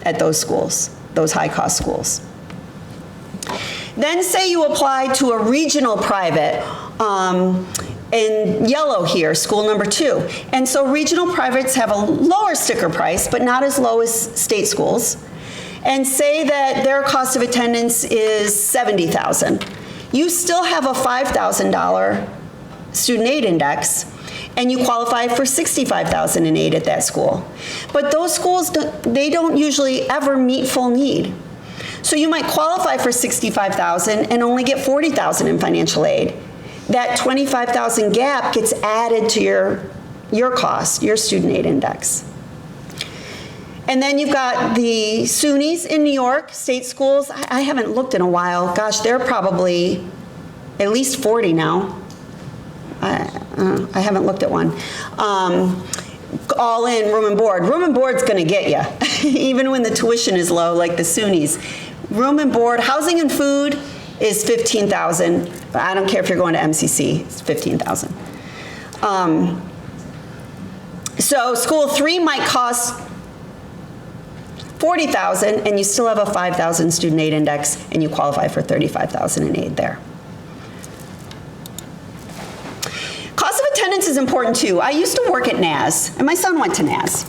at those schools, those high-cost schools. Then say you apply to a regional private, in yellow here, school number 2. And so regional privates have a lower sticker price, but not as low as state schools. And say that their cost of attendance is $70,000. You still have a $5,000 student aid index, and you qualify for $65,000 in aid at that school. But those schools, they don't usually ever meet full need. So you might qualify for $65,000 and only get $40,000 in financial aid. That $25,000 gap gets added to your cost, your student aid index. And then you've got the SUNYs in New York, state schools. I haven't looked in a while. Gosh, they're probably at least 40 now. I haven't looked at one. All in room and board. Room and board's going to get you, even when the tuition is low, like the SUNYs. Room and board, housing and food is $15,000. But I don't care if you're going to MCC, it's $15,000. So school 3 might cost $40,000, and you still have a $5,000 student aid index, and you qualify for $35,000 in aid there. Cost of attendance is important too. I used to work at NAS, and my son went to NAS.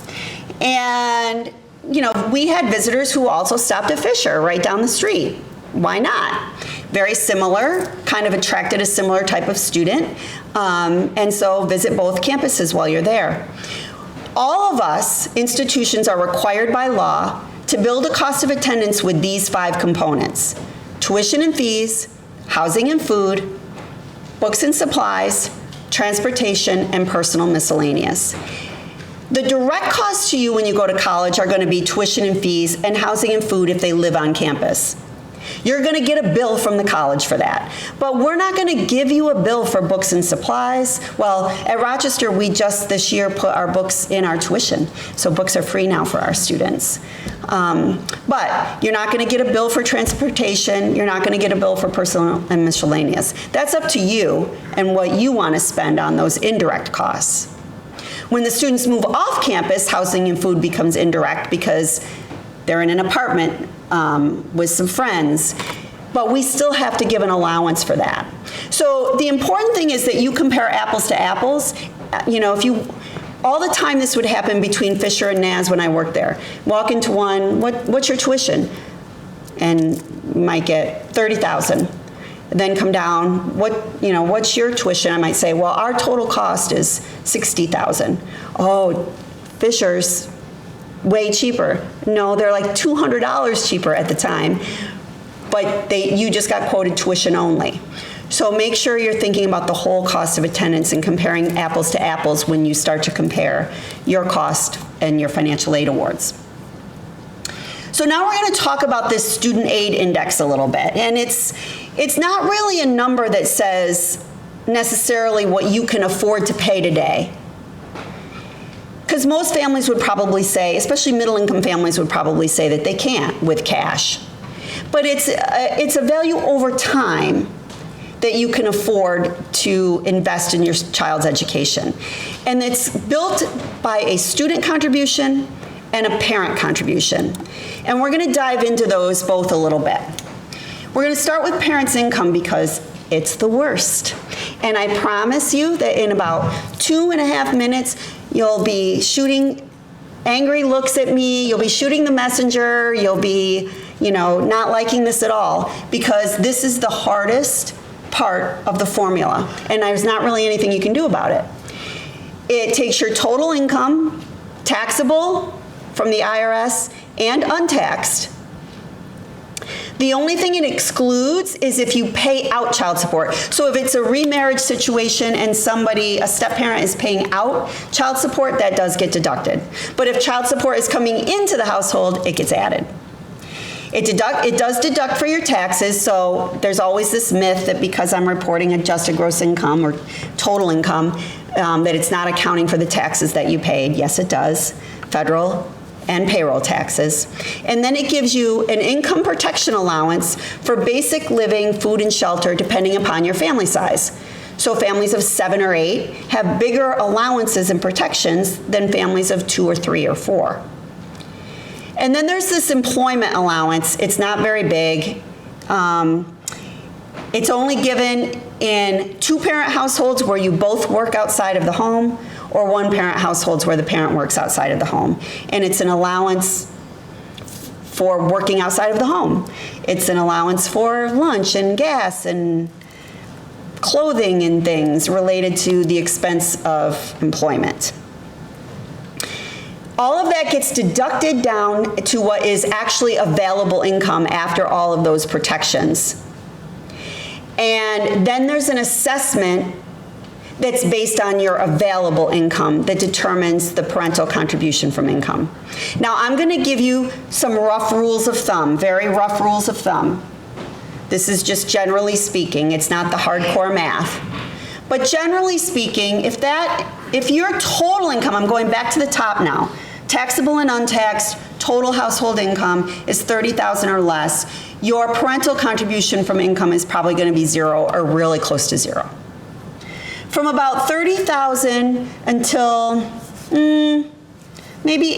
And, you know, we had visitors who also stopped at Fisher right down the street. Why not? Very similar, kind of attracted a similar type of student. And so visit both campuses while you're there. All of us, institutions, are required by law to build a cost of attendance with these 5 components: tuition and fees, housing and food, books and supplies, transportation, and personal miscellaneous. The direct costs to you when you go to college are going to be tuition and fees and housing and food if they live on campus. You're going to get a bill from the college for that. But we're not going to give you a bill for books and supplies. Well, at Rochester, we just this year put our books in our tuition. So books are free now for our students. But you're not going to get a bill for transportation. You're not going to get a bill for personal and miscellaneous. That's up to you and what you want to spend on those indirect costs. When the students move off campus, housing and food becomes indirect because they're in an apartment with some friends, but we still have to give an allowance for that. So the important thing is that you compare apples to apples. You know, all the time this would happen between Fisher and NAS when I worked there. Walk into one, what's your tuition? And you might get $30,000. Then come down, what's your tuition? I might say, well, our total cost is $60,000. Oh, Fisher's way cheaper. No, they're like $200 cheaper at the time, but you just got quoted tuition only. So make sure you're thinking about the whole cost of attendance and comparing apples to apples when you start to compare your cost and your financial aid awards. So now we're going to talk about this student aid index a little bit. And it's not really a number that says necessarily what you can afford to pay today. Because most families would probably say, especially middle-income families would probably say that they can't with cash. But it's a value over time that you can afford to invest in your child's education. And it's built by a student contribution and a parent contribution. And we're going to dive into those both a little bit. We're going to start with parents' income because it's the worst. And I promise you that in about 2.5 minutes, you'll be shooting angry looks at me, you'll be shooting the messenger, you'll be, not liking this at all, because this is the hardest part of the formula, and there's not really anything you can do about it. It takes your total income, taxable from the IRS and untaxed. The only thing it excludes is if you pay out child support. So if it's a remarriage situation and a step-parent is paying out child support, that does get deducted. But if child support is coming into the household, it gets added. It does deduct for your taxes, so there's always this myth that because I'm reporting adjusted gross income or total income, that it's not accounting for the taxes that you paid. Yes, it does. Federal and payroll taxes. And then it gives you an income protection allowance for basic living, food, and shelter depending upon your family size. So families of 7 or 8 have bigger allowances and protections than families of 2 or 3 or 4. And then there's this employment allowance. It's not very big. It's only given in 2-parent households where you both work outside of the home, or 1-parent households where the parent works outside of the home. And it's an allowance for working outside of the home. It's an allowance for lunch and gas and clothing and things related to the expense of employment. All of that gets deducted down to what is actually available income after all of those protections. And then there's an assessment that's based on your available income that determines the parental contribution from income. Now, I'm going to give you some rough rules of thumb, very rough rules of thumb. This is just generally speaking. It's not the hardcore math. But generally speaking, if your total income, I'm going back to the top now, taxable and untaxed, total household income is $30,000 or less, your parental contribution from income is probably going to be 0 or really close to 0. From about $30,000 until maybe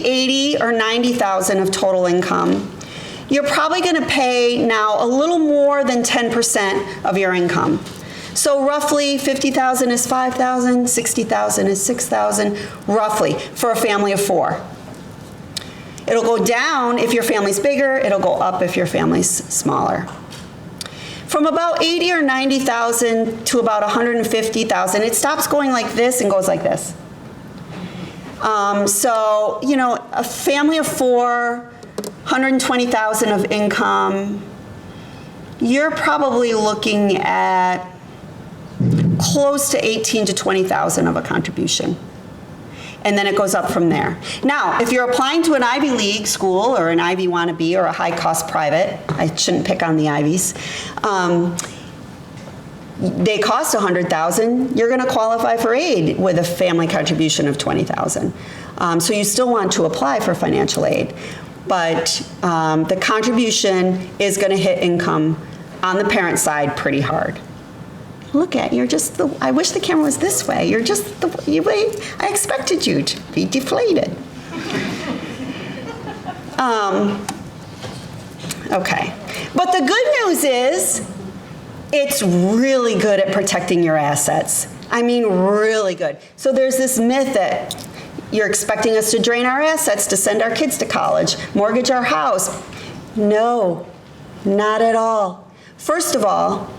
$80,000 or $90,000 of total income, you're probably going to pay now a little more than 10% of your income. So roughly $50,000 is $5,000, $60,000 is $6,000, roughly, for a family of 4. It'll go down if your family's bigger, it'll go up if your family's smaller. From about $80,000 or $90,000 to about $150,000, it stops going like this and goes like this. So, a family of 4, $120,000 of income, you're probably looking at close to $18,000 to $20,000 of a contribution. And then it goes up from there. Now, if you're applying to an Ivy League school or an Ivy wannabe or a high-cost private, I shouldn't pick on the Ivies, they cost $100,000. You're going to qualify for aid with a family contribution of $20,000. So you still want to apply for financial aid. But the contribution is going to hit income on the parent side pretty hard. Look at, I wish the camera was this way. You're just the way I expected you to be deflated. Okay. But the good news is, it's really good at protecting your assets. I mean, really good. So there's this myth that you're expecting us to drain our assets to send our kids to college, mortgage our house. No, not at all. First of all,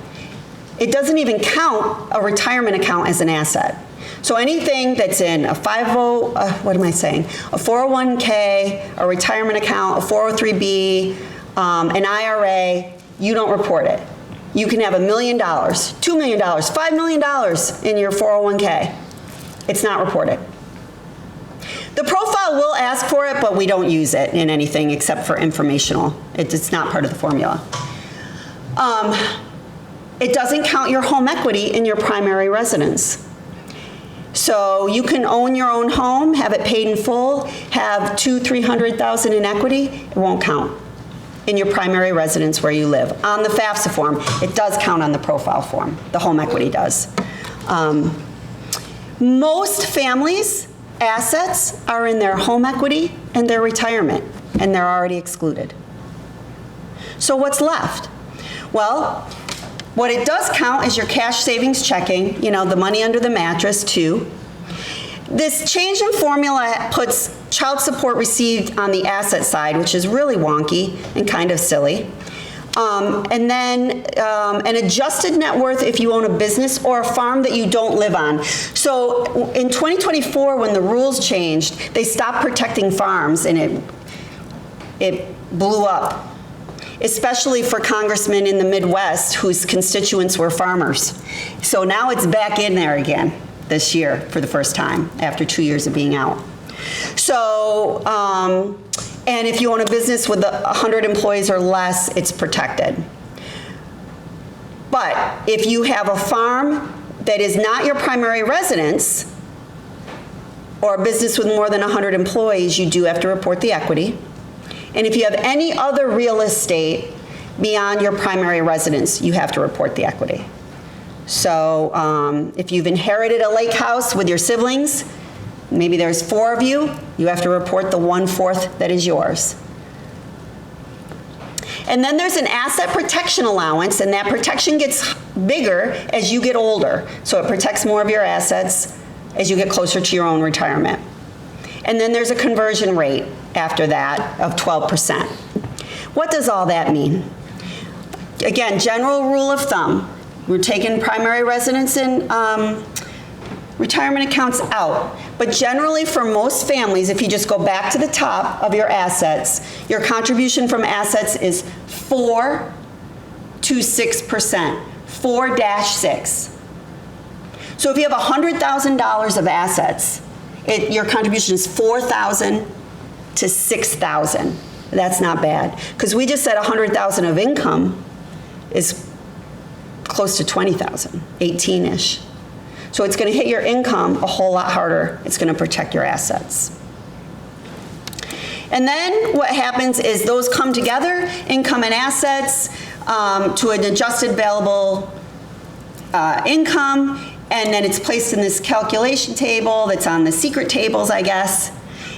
it doesn't even count a retirement account as an asset. So anything that's in a 401k, a retirement account, a 403b, an IRA, you don't report it. You can have $1 million, $2 million, $5 million in your 401k. It's not reported. The profile will ask for it, but we don't use it in anything except for informational. It's not part of the formula. It doesn't count your home equity in your primary residence. So you can own your own home, have it paid in full, have $200,000-300,000 in equity, it won't count in your primary residence where you live. On the FAFSA form, it does count on the profile form. The home equity does. Most families assets are in their home equity and their retirement, and they're already excluded. So what's left? Well, what it does count is your cash savings checking, the money under the mattress too. This change in formula puts child support received on the asset side, which is really wonky and kind of silly. And then an adjusted net worth if you own a business or a farm that you don't live on. So in 2024, when the rules changed, they stopped protecting farms, and it blew up, especially for congressmen in the Midwest whose constituents were farmers. So now it's back in there again this year for the first time after 2 years of being out. So, and if you own a business with 100 employees or less, it's protected. But if you have a farm that is not your primary residence, or a business with more than 100 employees, you do have to report the equity. And if you have any other real estate beyond your primary residence, you have to report the equity. So if you've inherited a lake house with your siblings, maybe there's 4 of you, you have to report the 1/4 that is yours. And then there's an asset protection allowance, and that protection gets bigger as you get older. So it protects more of your assets as you get closer to your own retirement. And then there's a conversion rate after that of 12%. What does all that mean? Again, general rule of thumb, we're taking primary residence and retirement accounts out. But generally for most families, if you just go back to the top of your assets, your contribution from assets is 4 to 6%, 4-6. So if you have $100,000 of assets, your contribution is $4,000 to $6,000. That's not bad, because we just said $100,000 of income is close to $20,000, 18-ish. So it's going to hit your income a whole lot harder. It's going to protect your assets. And then what happens is those come together, income and assets, to an adjusted available income, and then it's placed in this calculation table that's on the secret tables, I guess.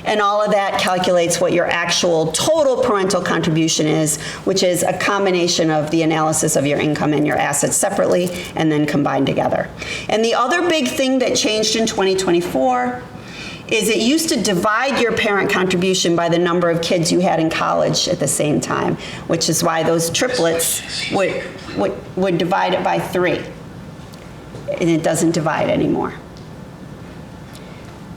And all of that calculates what your actual total parental contribution is, which is a combination of the analysis of your income and your assets separately and then combined together. And the other big thing that changed in 2024 is it used to divide your parent contribution by the number of kids you had in college at the same time, which is why those triplets would divide it by 3. And it doesn't divide anymore.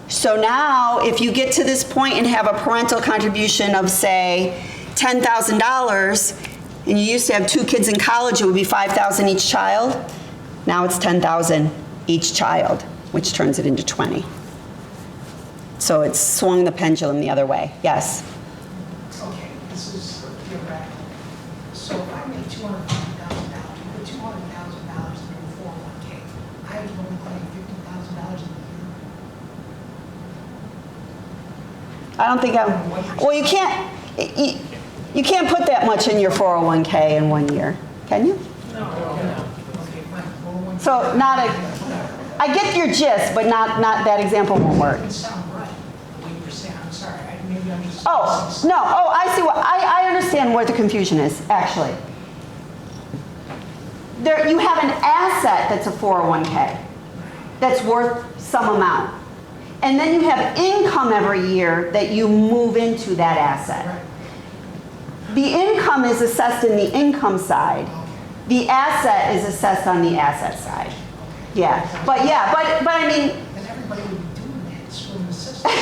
So now, if you get to this point and have a parental contribution of, say, $10,000, and you used to have 2 kids in college, it would be $5,000 each child. Now it's $10,000 each child, which turns it into 20. So it's swung the pendulum the other way. Yes? Okay, this is theoretical. So if I make $250,000, you put $200,000 in your 401k, I would only claim $50,000 a year. I don't think well, you can't put that much in your 401k in 1 year, can you? No. Okay, fine. 401k. So I get your gist, but not that example won't work. It doesn't sound right, the way you're saying. I'm sorry, maybe I'm just... Oh, no, I see I understand where the confusion is, actually. You have an asset that's a 401k that's worth some amount. And then you have income every year that you move into that asset. Right. The income is assessed in the income side. The asset is assessed on the asset side. Yeah, but I mean... And everybody would be doing that, screwing the system. I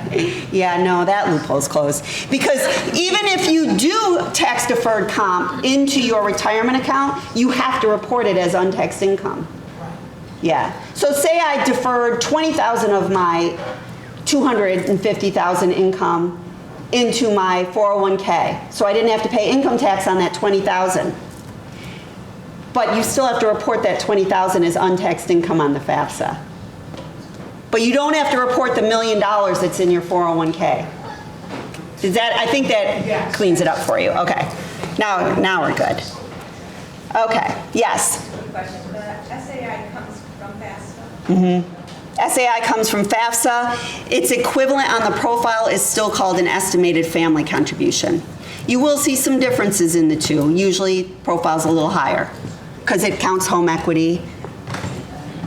got it. Yeah, no, that loophole's closed. Because even if you do tax-deferred comp into your retirement account, you have to report it as untaxed income. Yeah. So say I deferred $20,000 of my $250,000 income into my 401k. So I didn't have to pay income tax on that $20,000. But you still have to report that $20,000 as untaxed income on the FAFSA. But you don't have to report the $1 million that's in your 401k. I think that cleans it up for you. Okay. Now we're good. Okay. Yes. Question. The SAI comes from FAFSA? Mm-hmm. SAI comes from FAFSA. Its equivalent on the profile is still called an estimated family contribution. You will see some differences in the two. Usually profile's a little higher because it counts home equity,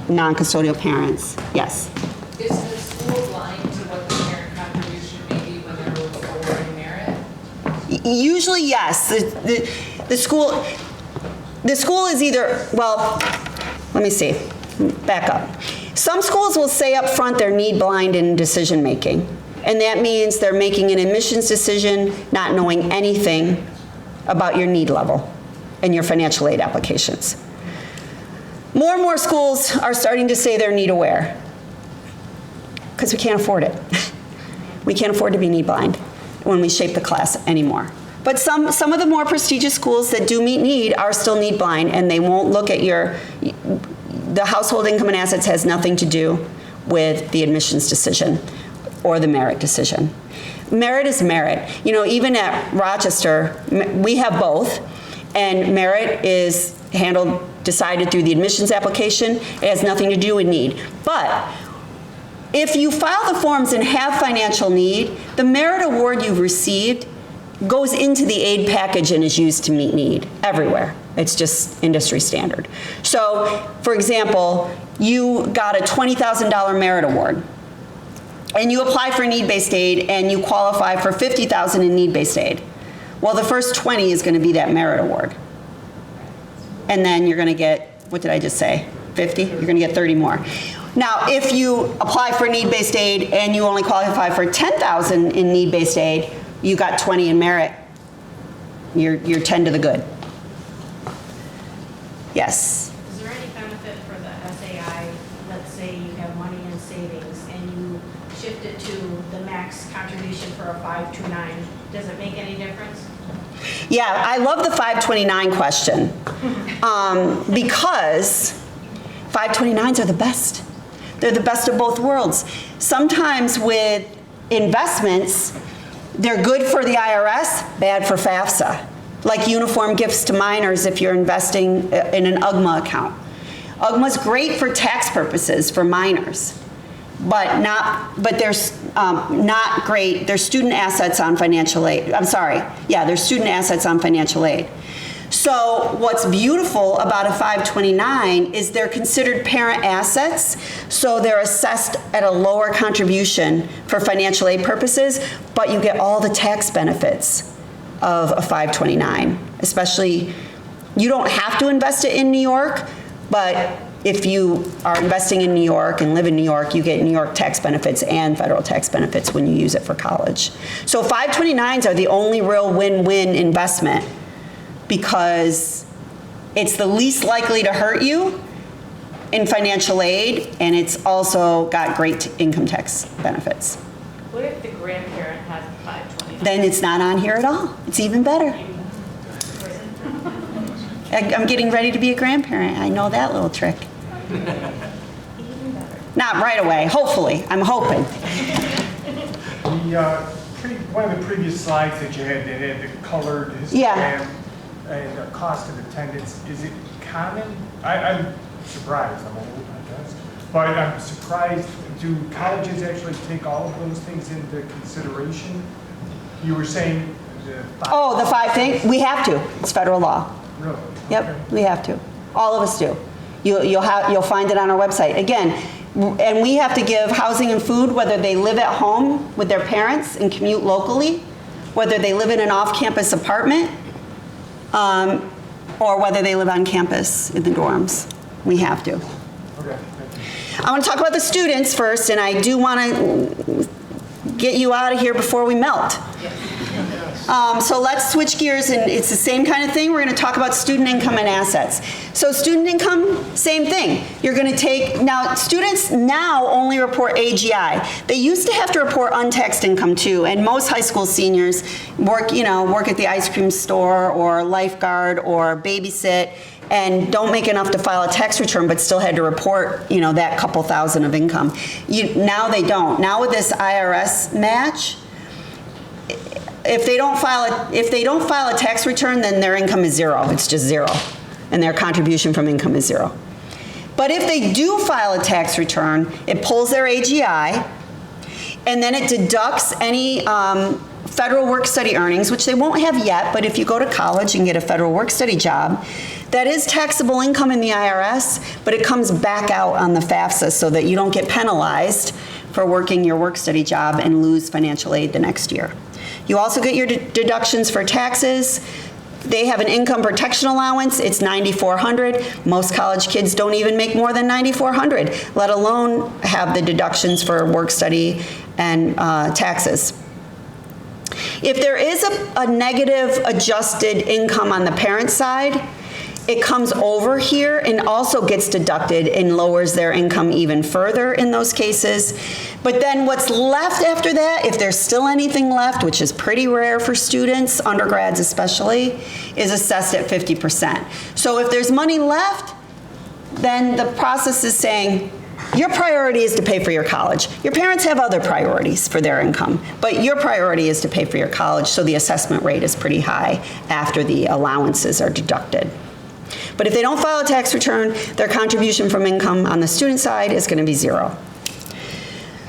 non-custodial parents. Yes. Is the school blind to what the parent contribution may be when they're lower in merit? Usually, yes. The school is either, well, let me see, back up. Some schools will say up front they're need blind in decision making. And that means they're making an admissions decision not knowing anything about your need level and your financial aid applications. More and more schools are starting to say they're need aware because we can't afford it. We can't afford to be need blind when we shape the class anymore. But some of the more prestigious schools that do meet need are still need blind, and they won't look at the household income and assets has nothing to do with the admissions decision or the merit decision. Merit is merit. You know, even at Rochester, we have both, and merit is decided through the admissions application. It has nothing to do with need. But if you file the forms and have financial need, the merit award you've received goes into the aid package and is used to meet need everywhere. It's just industry standard. So, for example, you got a $20,000 merit award, and you apply for need-based aid, and you qualify for $50,000 in need-based aid. Well, the first 20 is going to be that merit award. And then you're going to get, what did I just say, 50? You're going to get 30 more. Now, if you apply for need-based aid and you only qualify for $10,000 in need-based aid, you got 20 in merit. You're 10 to the good. Yes? Is there any benefit for the SAI, let's say you have money in savings and you shift it to the max contribution for a 529, does it make any difference? Yeah, I love the 529 question because 529s are the best. They're the best of both worlds. Sometimes with investments, they're good for the IRS, bad for FAFSA. Like uniform gifts to minors if you're investing in an UGMA account. UGMA's great for tax purposes for minors, but they're not great. They're student assets on financial aid. I'm sorry. Yeah, they're student assets on financial aid. So what's beautiful about a 529 is they're considered parent assets, so they're assessed at a lower contribution for financial aid purposes, but you get all the tax benefits of a 529. Especially, you don't have to invest it in New York, but if you are investing in New York and live in New York, you get New York tax benefits and federal tax benefits when you use it for college. So 529s are the only real win-win investment because it's the least likely to hurt you in financial aid, and it's also got great income tax benefits. What if the grandparent has a 529? Then it's not on here at all. It's even better. I'm getting ready to be a grandparent. I know that little trick. Not right away, hopefully. I'm hoping. One of the previous slides that you had, that had the colored histogram and the cost of attendance, is it common? I'm surprised, I'm old, I guess, but I'm surprised, do colleges actually take all of those things into consideration? You were saying the five things? We have to. It's federal law. Really? Yep, Okay. we have to. All of us do. You'll find it on our website. Again, and we have to give housing and food whether they live at home with their parents and commute locally, whether they live in an off-campus apartment, or whether they live on campus in the dorms. We have to. Okay, thank you. I want to talk about the students first, and I do want to get you out of here before we melt. So let's switch gears, and it's the same kind of thing. We're going to talk about student income and assets. So student income, same thing. You're going to take, now students now only report AGI. They used to have to report untaxed income too, and most high school seniors work at the ice cream store or lifeguard or babysit and don't make enough to file a tax return but still had to report, that couple thousand of income. Now they don't. Now with this IRS match, if they don't file a tax return, then their income is zero. It's just zero. And their contribution from income is zero. But if they do file a tax return, it pulls their AGI, and then it deducts any federal work-study earnings, which they won't have yet, but if you go to college and get a federal work-study job, that is taxable income in the IRS, but it comes back out on the FAFSA so that you don't get penalized for working your work-study job and lose financial aid the next year. You also get your deductions for taxes. They have an income protection allowance. It's $9,400. Most college kids don't even make more than $9,400, let alone have the deductions for work-study and taxes. If there is a negative adjusted income on the parent side, it comes over here and also gets deducted and lowers their income even further in those cases. But then what's left after that, if there's still anything left, which is pretty rare for students, undergrads especially, is assessed at 50%. So if there's money left, then the process is saying, your priority is to pay for your college. Your parents have other priorities for their income, but your priority is to pay for your college, so the assessment rate is pretty high after the allowances are deducted. But if they don't file a tax return, their contribution from income on the student side is going to be zero.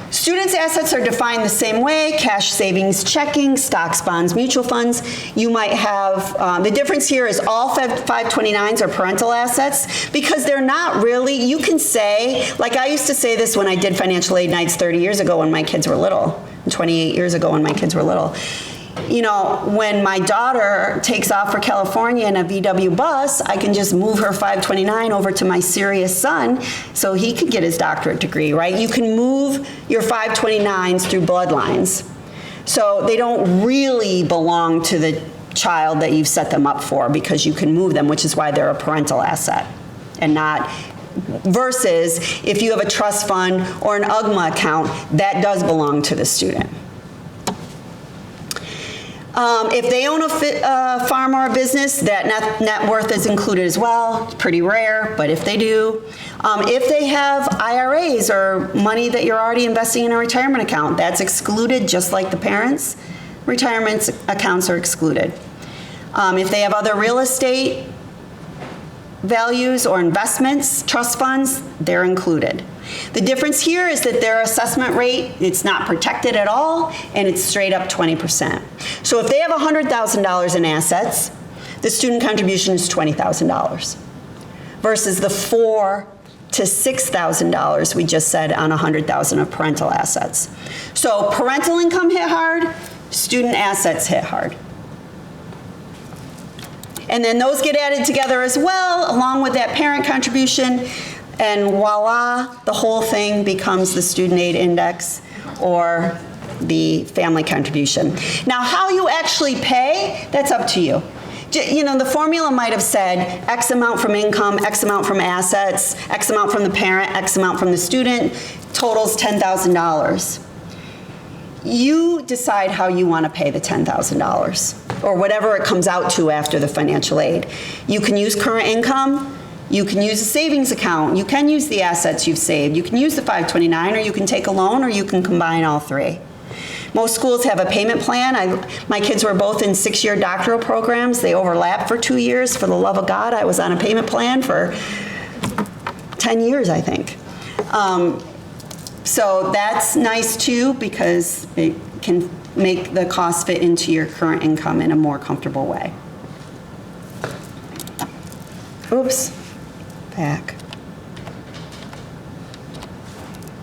Students' assets are defined the same way: cash, savings, checking, stocks, bonds, mutual funds. You might have, the difference here is all 529s are parental assets, because they're not really, you can say, like I used to say this when I did financial aid nights 30 years ago when my kids were little, 28 years ago when my kids were little. You know, when my daughter takes off for California in a VW bus, I can just move her 529 over to my serious son so he can get his doctorate degree, right? You can move your 529s through bloodlines. So they don't really belong to the child that you've set them up for, because you can move them, which is why they're a parental asset, and not versus if you have a trust fund or an UGMA account, that does belong to the student. If they own a farm or a business, that net worth is included as well. It's pretty rare, but if they do. If they have IRAs or money that you're already investing in a retirement account, that's excluded, just like the parents' retirement accounts are excluded. If they have other real estate values or investments, trust funds, they're included. The difference here is that their assessment rate, it's not protected at all, and it's straight up 20%. So if they have $100,000 in assets, the student contribution is $20,000 versus the $4,000 to $6,000 we just said on $100,000 of parental assets. So parental income hit hard, student assets hit hard. And then those get added together as well, along with that parent contribution, and voila, the whole thing becomes the student aid index or the family contribution. Now, how you actually pay, that's up to you. You know, the formula might have said X amount from income, X amount from assets, X amount from the parent, X amount from the student, totals $10,000. You decide how you want to pay the $10,000 or whatever it comes out to after the financial aid. You can use current income. You can use a savings account. You can use the assets you've saved. You can use the 529, or you can take a loan, or you can combine all three. Most schools have a payment plan. My kids were both in 6-year doctoral programs. They overlapped for 2 years. For the love of God, I was on a payment plan for 10 years, I think. So that's nice too, because it can make the cost fit into your current income in a more comfortable way. Oops. Back.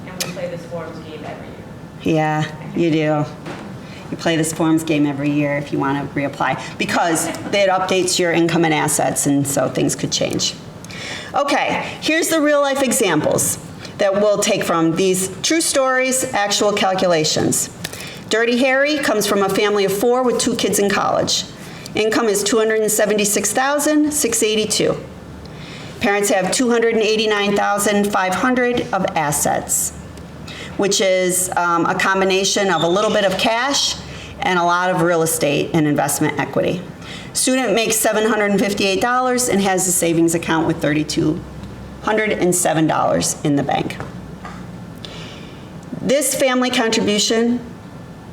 And we play this forms game every year. Yeah, you do. You play this forms game every year if you want to reapply, because it updates your income and assets, and so things could change. Okay, here's the real life examples that we'll take from these true stories, actual calculations. Dirty Harry comes from a family of 4 with 2 kids in college. Income is $276,682. Parents have $289,500 of assets, which is a combination of a little bit of cash and a lot of real estate and investment equity. Student makes $758 and has a savings account with $3,207 in the bank. This family contribution,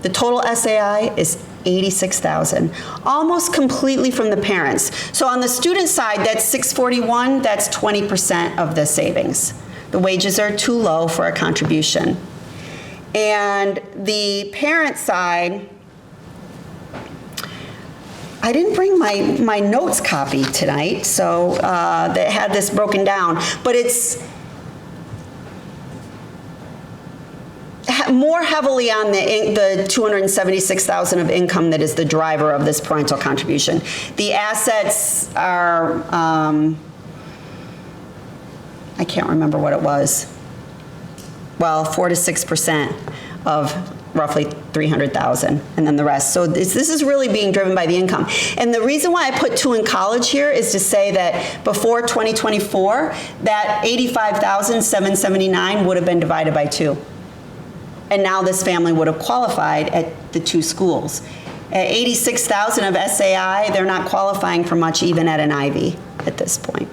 the total SAI is 86,000, almost completely from the parents. So on the student side, that's 641, that's 20% of the savings. The wages are too low for a contribution. And the parent side, I didn't bring my notes copy tonight, so that had this broken down, but it's more heavily on the 276,000 of income that is the driver of this parental contribution. The assets are, I can't remember what it was. Well, 4 to 6% of roughly 300,000, and then the rest. So this is really being driven by the income. And the reason why I put 2 in college here is to say that before 2024, that 85,779 would have been divided by 2. And now this family would have qualified at the 2 schools. At 86,000 of SAI, they're not qualifying for much even at an Ivy at this point.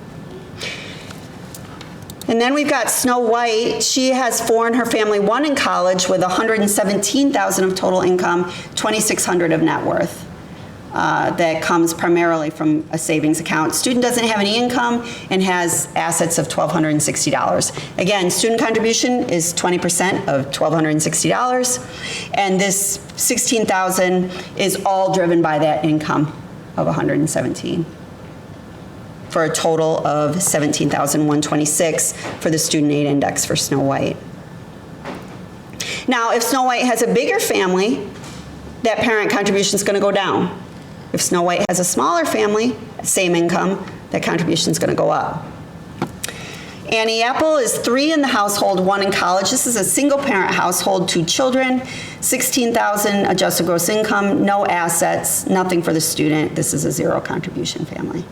And then we've got Snow White. She has 4 in her family, 1 in college with 117,000 of total income, 2,600 of net worth. That comes primarily from a savings account. Student doesn't have any income and has assets of $1,260. Again, student contribution is 20% of $1,260, and this 16,000 is all driven by that income of 117, for a total of 17,126 for the student aid index for Snow White. Now, if Snow White has a bigger family, that parent contribution is going to go down. If Snow White has a smaller family, same income, that contribution is going to go up. Annie Apple is 3 in the household, 1 in college. This is a single parent household, 2 children, 16,000 adjusted gross income, no assets, nothing for the student. This is a 0 contribution family.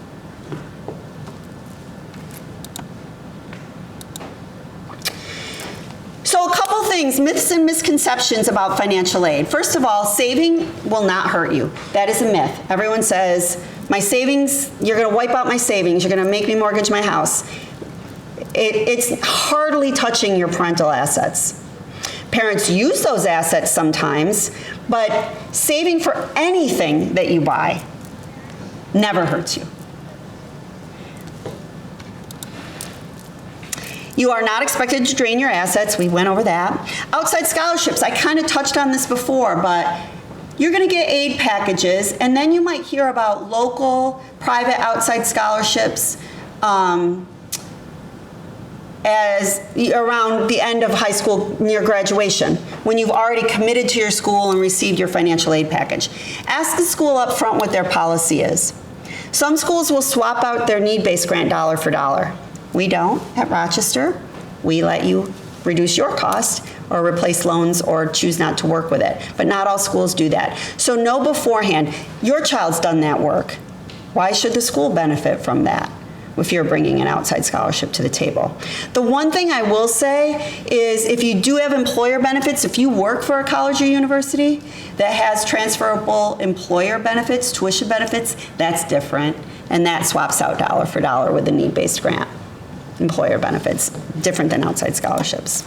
So a couple things, myths and misconceptions about financial aid. First of all, saving will not hurt you. That is a myth. Everyone says, my savings, you're going to wipe out my savings, you're going to make me mortgage my house. It's hardly touching your parental assets. Parents use those assets sometimes, but saving for anything that you buy never hurts you. You are not expected to drain your assets. We went over that. Outside scholarships, I kind of touched on this before, but you're going to get aid packages, and then you might hear about local, private outside scholarships as around the end of high school, near graduation, when you've already committed to your school and received your financial aid package. Ask the school up front what their policy is. Some schools will swap out their need-based grant dollar for dollar. We don't at Rochester. We let you reduce your cost or replace loans or choose not to work with it. But not all schools do that. So know beforehand, your child's done that work. Why should the school benefit from that if you're bringing an outside scholarship to the table? The one thing I will say is if you do have employer benefits, if you work for a college or university that has transferable employer benefits, tuition benefits, that's different. And that swaps out dollar for dollar with a need-based grant. Employer benefits, different than outside scholarships.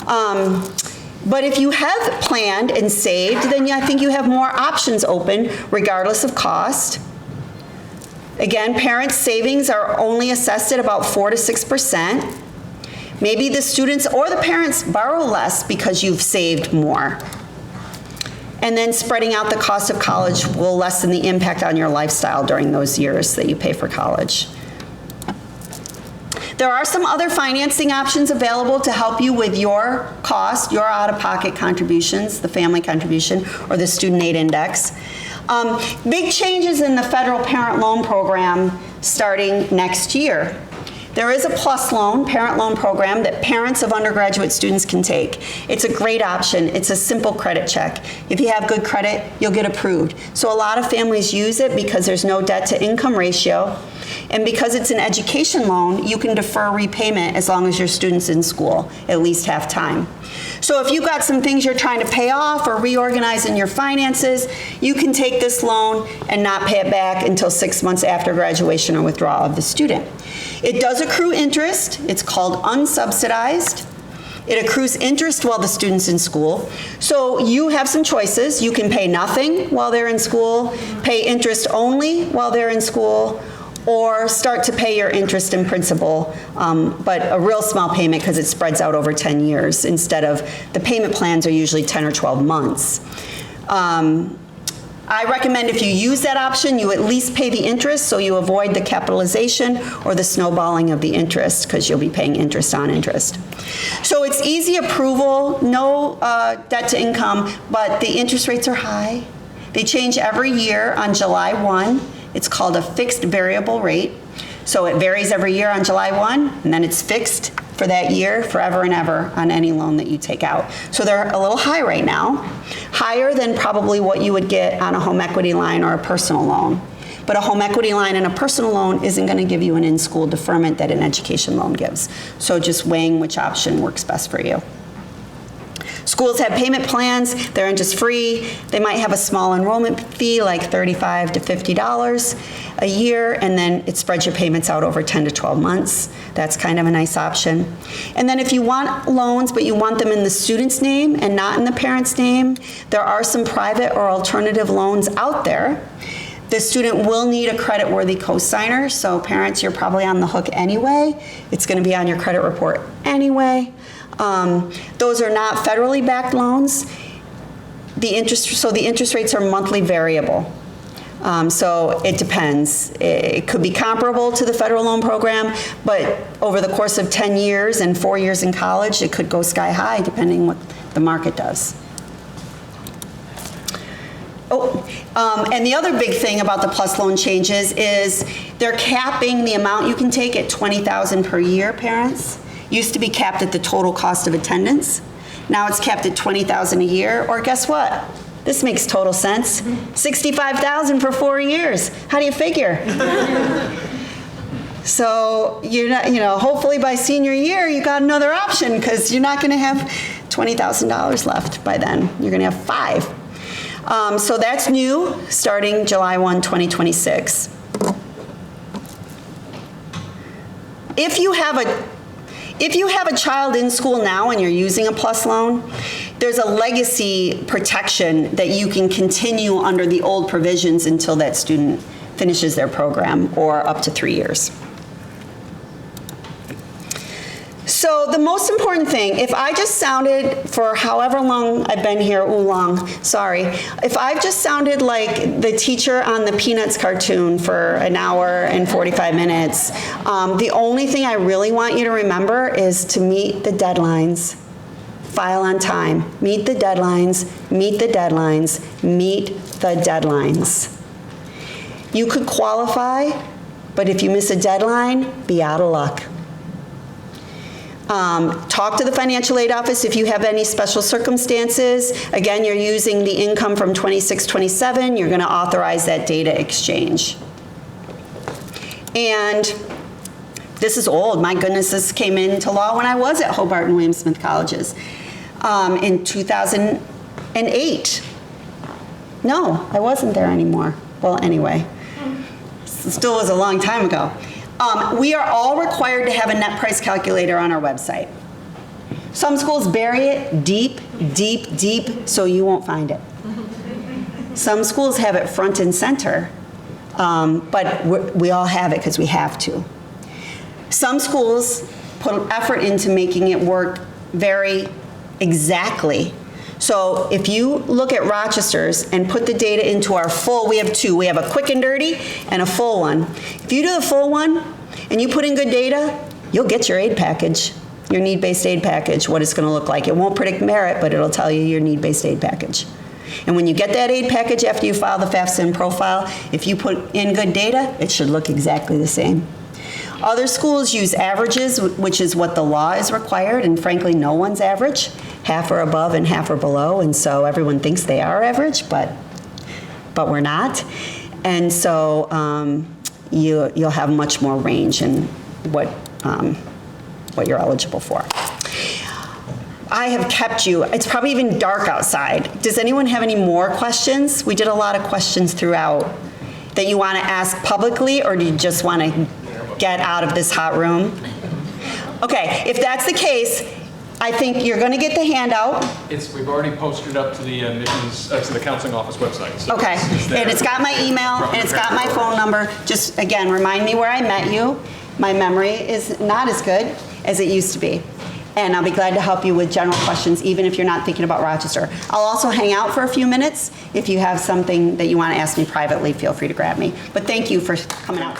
But if you have planned and saved, then I think you have more options open regardless of cost. Again, parents' savings are only assessed at about 4 to 6%. Maybe the students or the parents borrow less because you've saved more. And then spreading out the cost of college will lessen the impact on your lifestyle during those years that you pay for college. There are some other financing options available to help you with your cost, your out-of-pocket contributions, the family contribution, or the student aid index. Big changes in the federal parent loan program starting next year. There is a PLUS loan, parent loan program, that parents of undergraduate students can take. It's a great option. It's a simple credit check. If you have good credit, you'll get approved. So a lot of families use it because there's no debt to income ratio. And because it's an education loan, you can defer repayment as long as your student's in school, at least half time. So if you've got some things you're trying to pay off or reorganize in your finances, you can take this loan and not pay it back until 6 months after graduation or withdrawal of the student. It does accrue interest. It's called unsubsidized. It accrues interest while the student's in school. So you have some choices. You can pay nothing while they're in school, pay interest only while they're in school, or start to pay your interest and principal, but a real small payment because it spreads out over 10 years instead of, the payment plans are usually 10 or 12 months. I recommend if you use that option, you at least pay the interest so you avoid the capitalization or the snowballing of the interest because you'll be paying interest on interest. So it's easy approval, no debt to income, but the interest rates are high. They change every year on July 1. It's called a fixed variable rate. So it varies every year on July 1, and then it's fixed for that year, forever and ever, on any loan that you take out. So they're a little high right now, higher than probably what you would get on a home equity line or a personal loan. But a home equity line and a personal loan isn't going to give you an in-school deferment that an education loan gives. So just weighing which option works best for you. Schools have payment plans, they're interest free. They might have a small enrollment fee like $35 to $50 a year, and then it spreads your payments out over 10 to 12 months. That's kind of a nice option. And then if you want loans, but you want them in the student's name and not in the parent's name, there are some private or alternative loans out there. The student will need a credit-worthy cosigner, so parents, you're probably on the hook anyway. It's going to be on your credit report anyway. Those are not federally backed loans. The interest rates are monthly variable. So it depends. It could be comparable to the federal loan program, but over the course of 10 years and 4 years in college, it could go sky high depending what the market does. And the other big thing about the PLUS loan changes is they're capping the amount you can take at $20,000 per year, parents. Used to be capped at the total cost of attendance. Now it's capped at $20,000 a year, or guess what? This makes total sense. $65,000 for 4 years. How do you figure? So you're not, hopefully by senior year you got another option because you're not going to have $20,000 left by then. You're going to have 5. So that's new, starting July 1, 2026. If you have a child in school now and you're using a PLUS loan, there's a legacy protection that you can continue under the old provisions until that student finishes their program, or up to 3 years. So the most important thing, if I just sounded, for however long I've been here, if I've just sounded like the teacher on the Peanuts cartoon for an hour and 45 minutes, the only thing I really want you to remember is to meet the deadlines. File on time. Meet the deadlines, meet the deadlines, meet the deadlines. You could qualify, but if you miss a deadline, be out of luck. Talk to the financial aid office if you have any special circumstances. Again, you're using the income from 26-27. You're going to authorize that data exchange. And this is old. My goodness, this came into law when I was at Hobart and William Smith Colleges in 2008. No, I wasn't there anymore. Well, anyway, it still was a long time ago. We are all required to have a net price calculator on our website. Some schools bury it deep, deep, deep, so you won't find it. Some schools have it front and center, but we all have it because we have to. Some schools put effort into making it work very exactly. So if you look at Rochester's and put the data into our full, we have two. We have a quick and dirty and a full one. If you do the full one and you put in good data, you'll get your aid package, your need-based aid package, what it's going to look like. It won't predict merit, but it'll tell you your need-based aid package. And when you get that aid package after you file the FAFSA profile, if you put in good data, it should look exactly the same. Other schools use averages, which is what the law is required, and frankly, no one's average. Half are above and half are below, and so everyone thinks they are average, but we're not. And so you'll have much more range in what you're eligible for. I have kept you, it's probably even dark outside. Does anyone have any more questions? We did a lot of questions throughout that you want to ask publicly, or do you just want to get out of this hot room? Okay, if that's the case, I think you're going to get the handout. We've already posted up to the admissions, to the counseling office website. So Okay, there. and it's got my email, and it's got my phone number. Just, again, remind me where I met you. My memory is not as good as it used to be. And I'll be glad to help you with general questions, even if you're not thinking about Rochester. I'll also hang out for a few minutes. If you have something that you want to ask me privately, feel free to grab me. But thank you for coming out.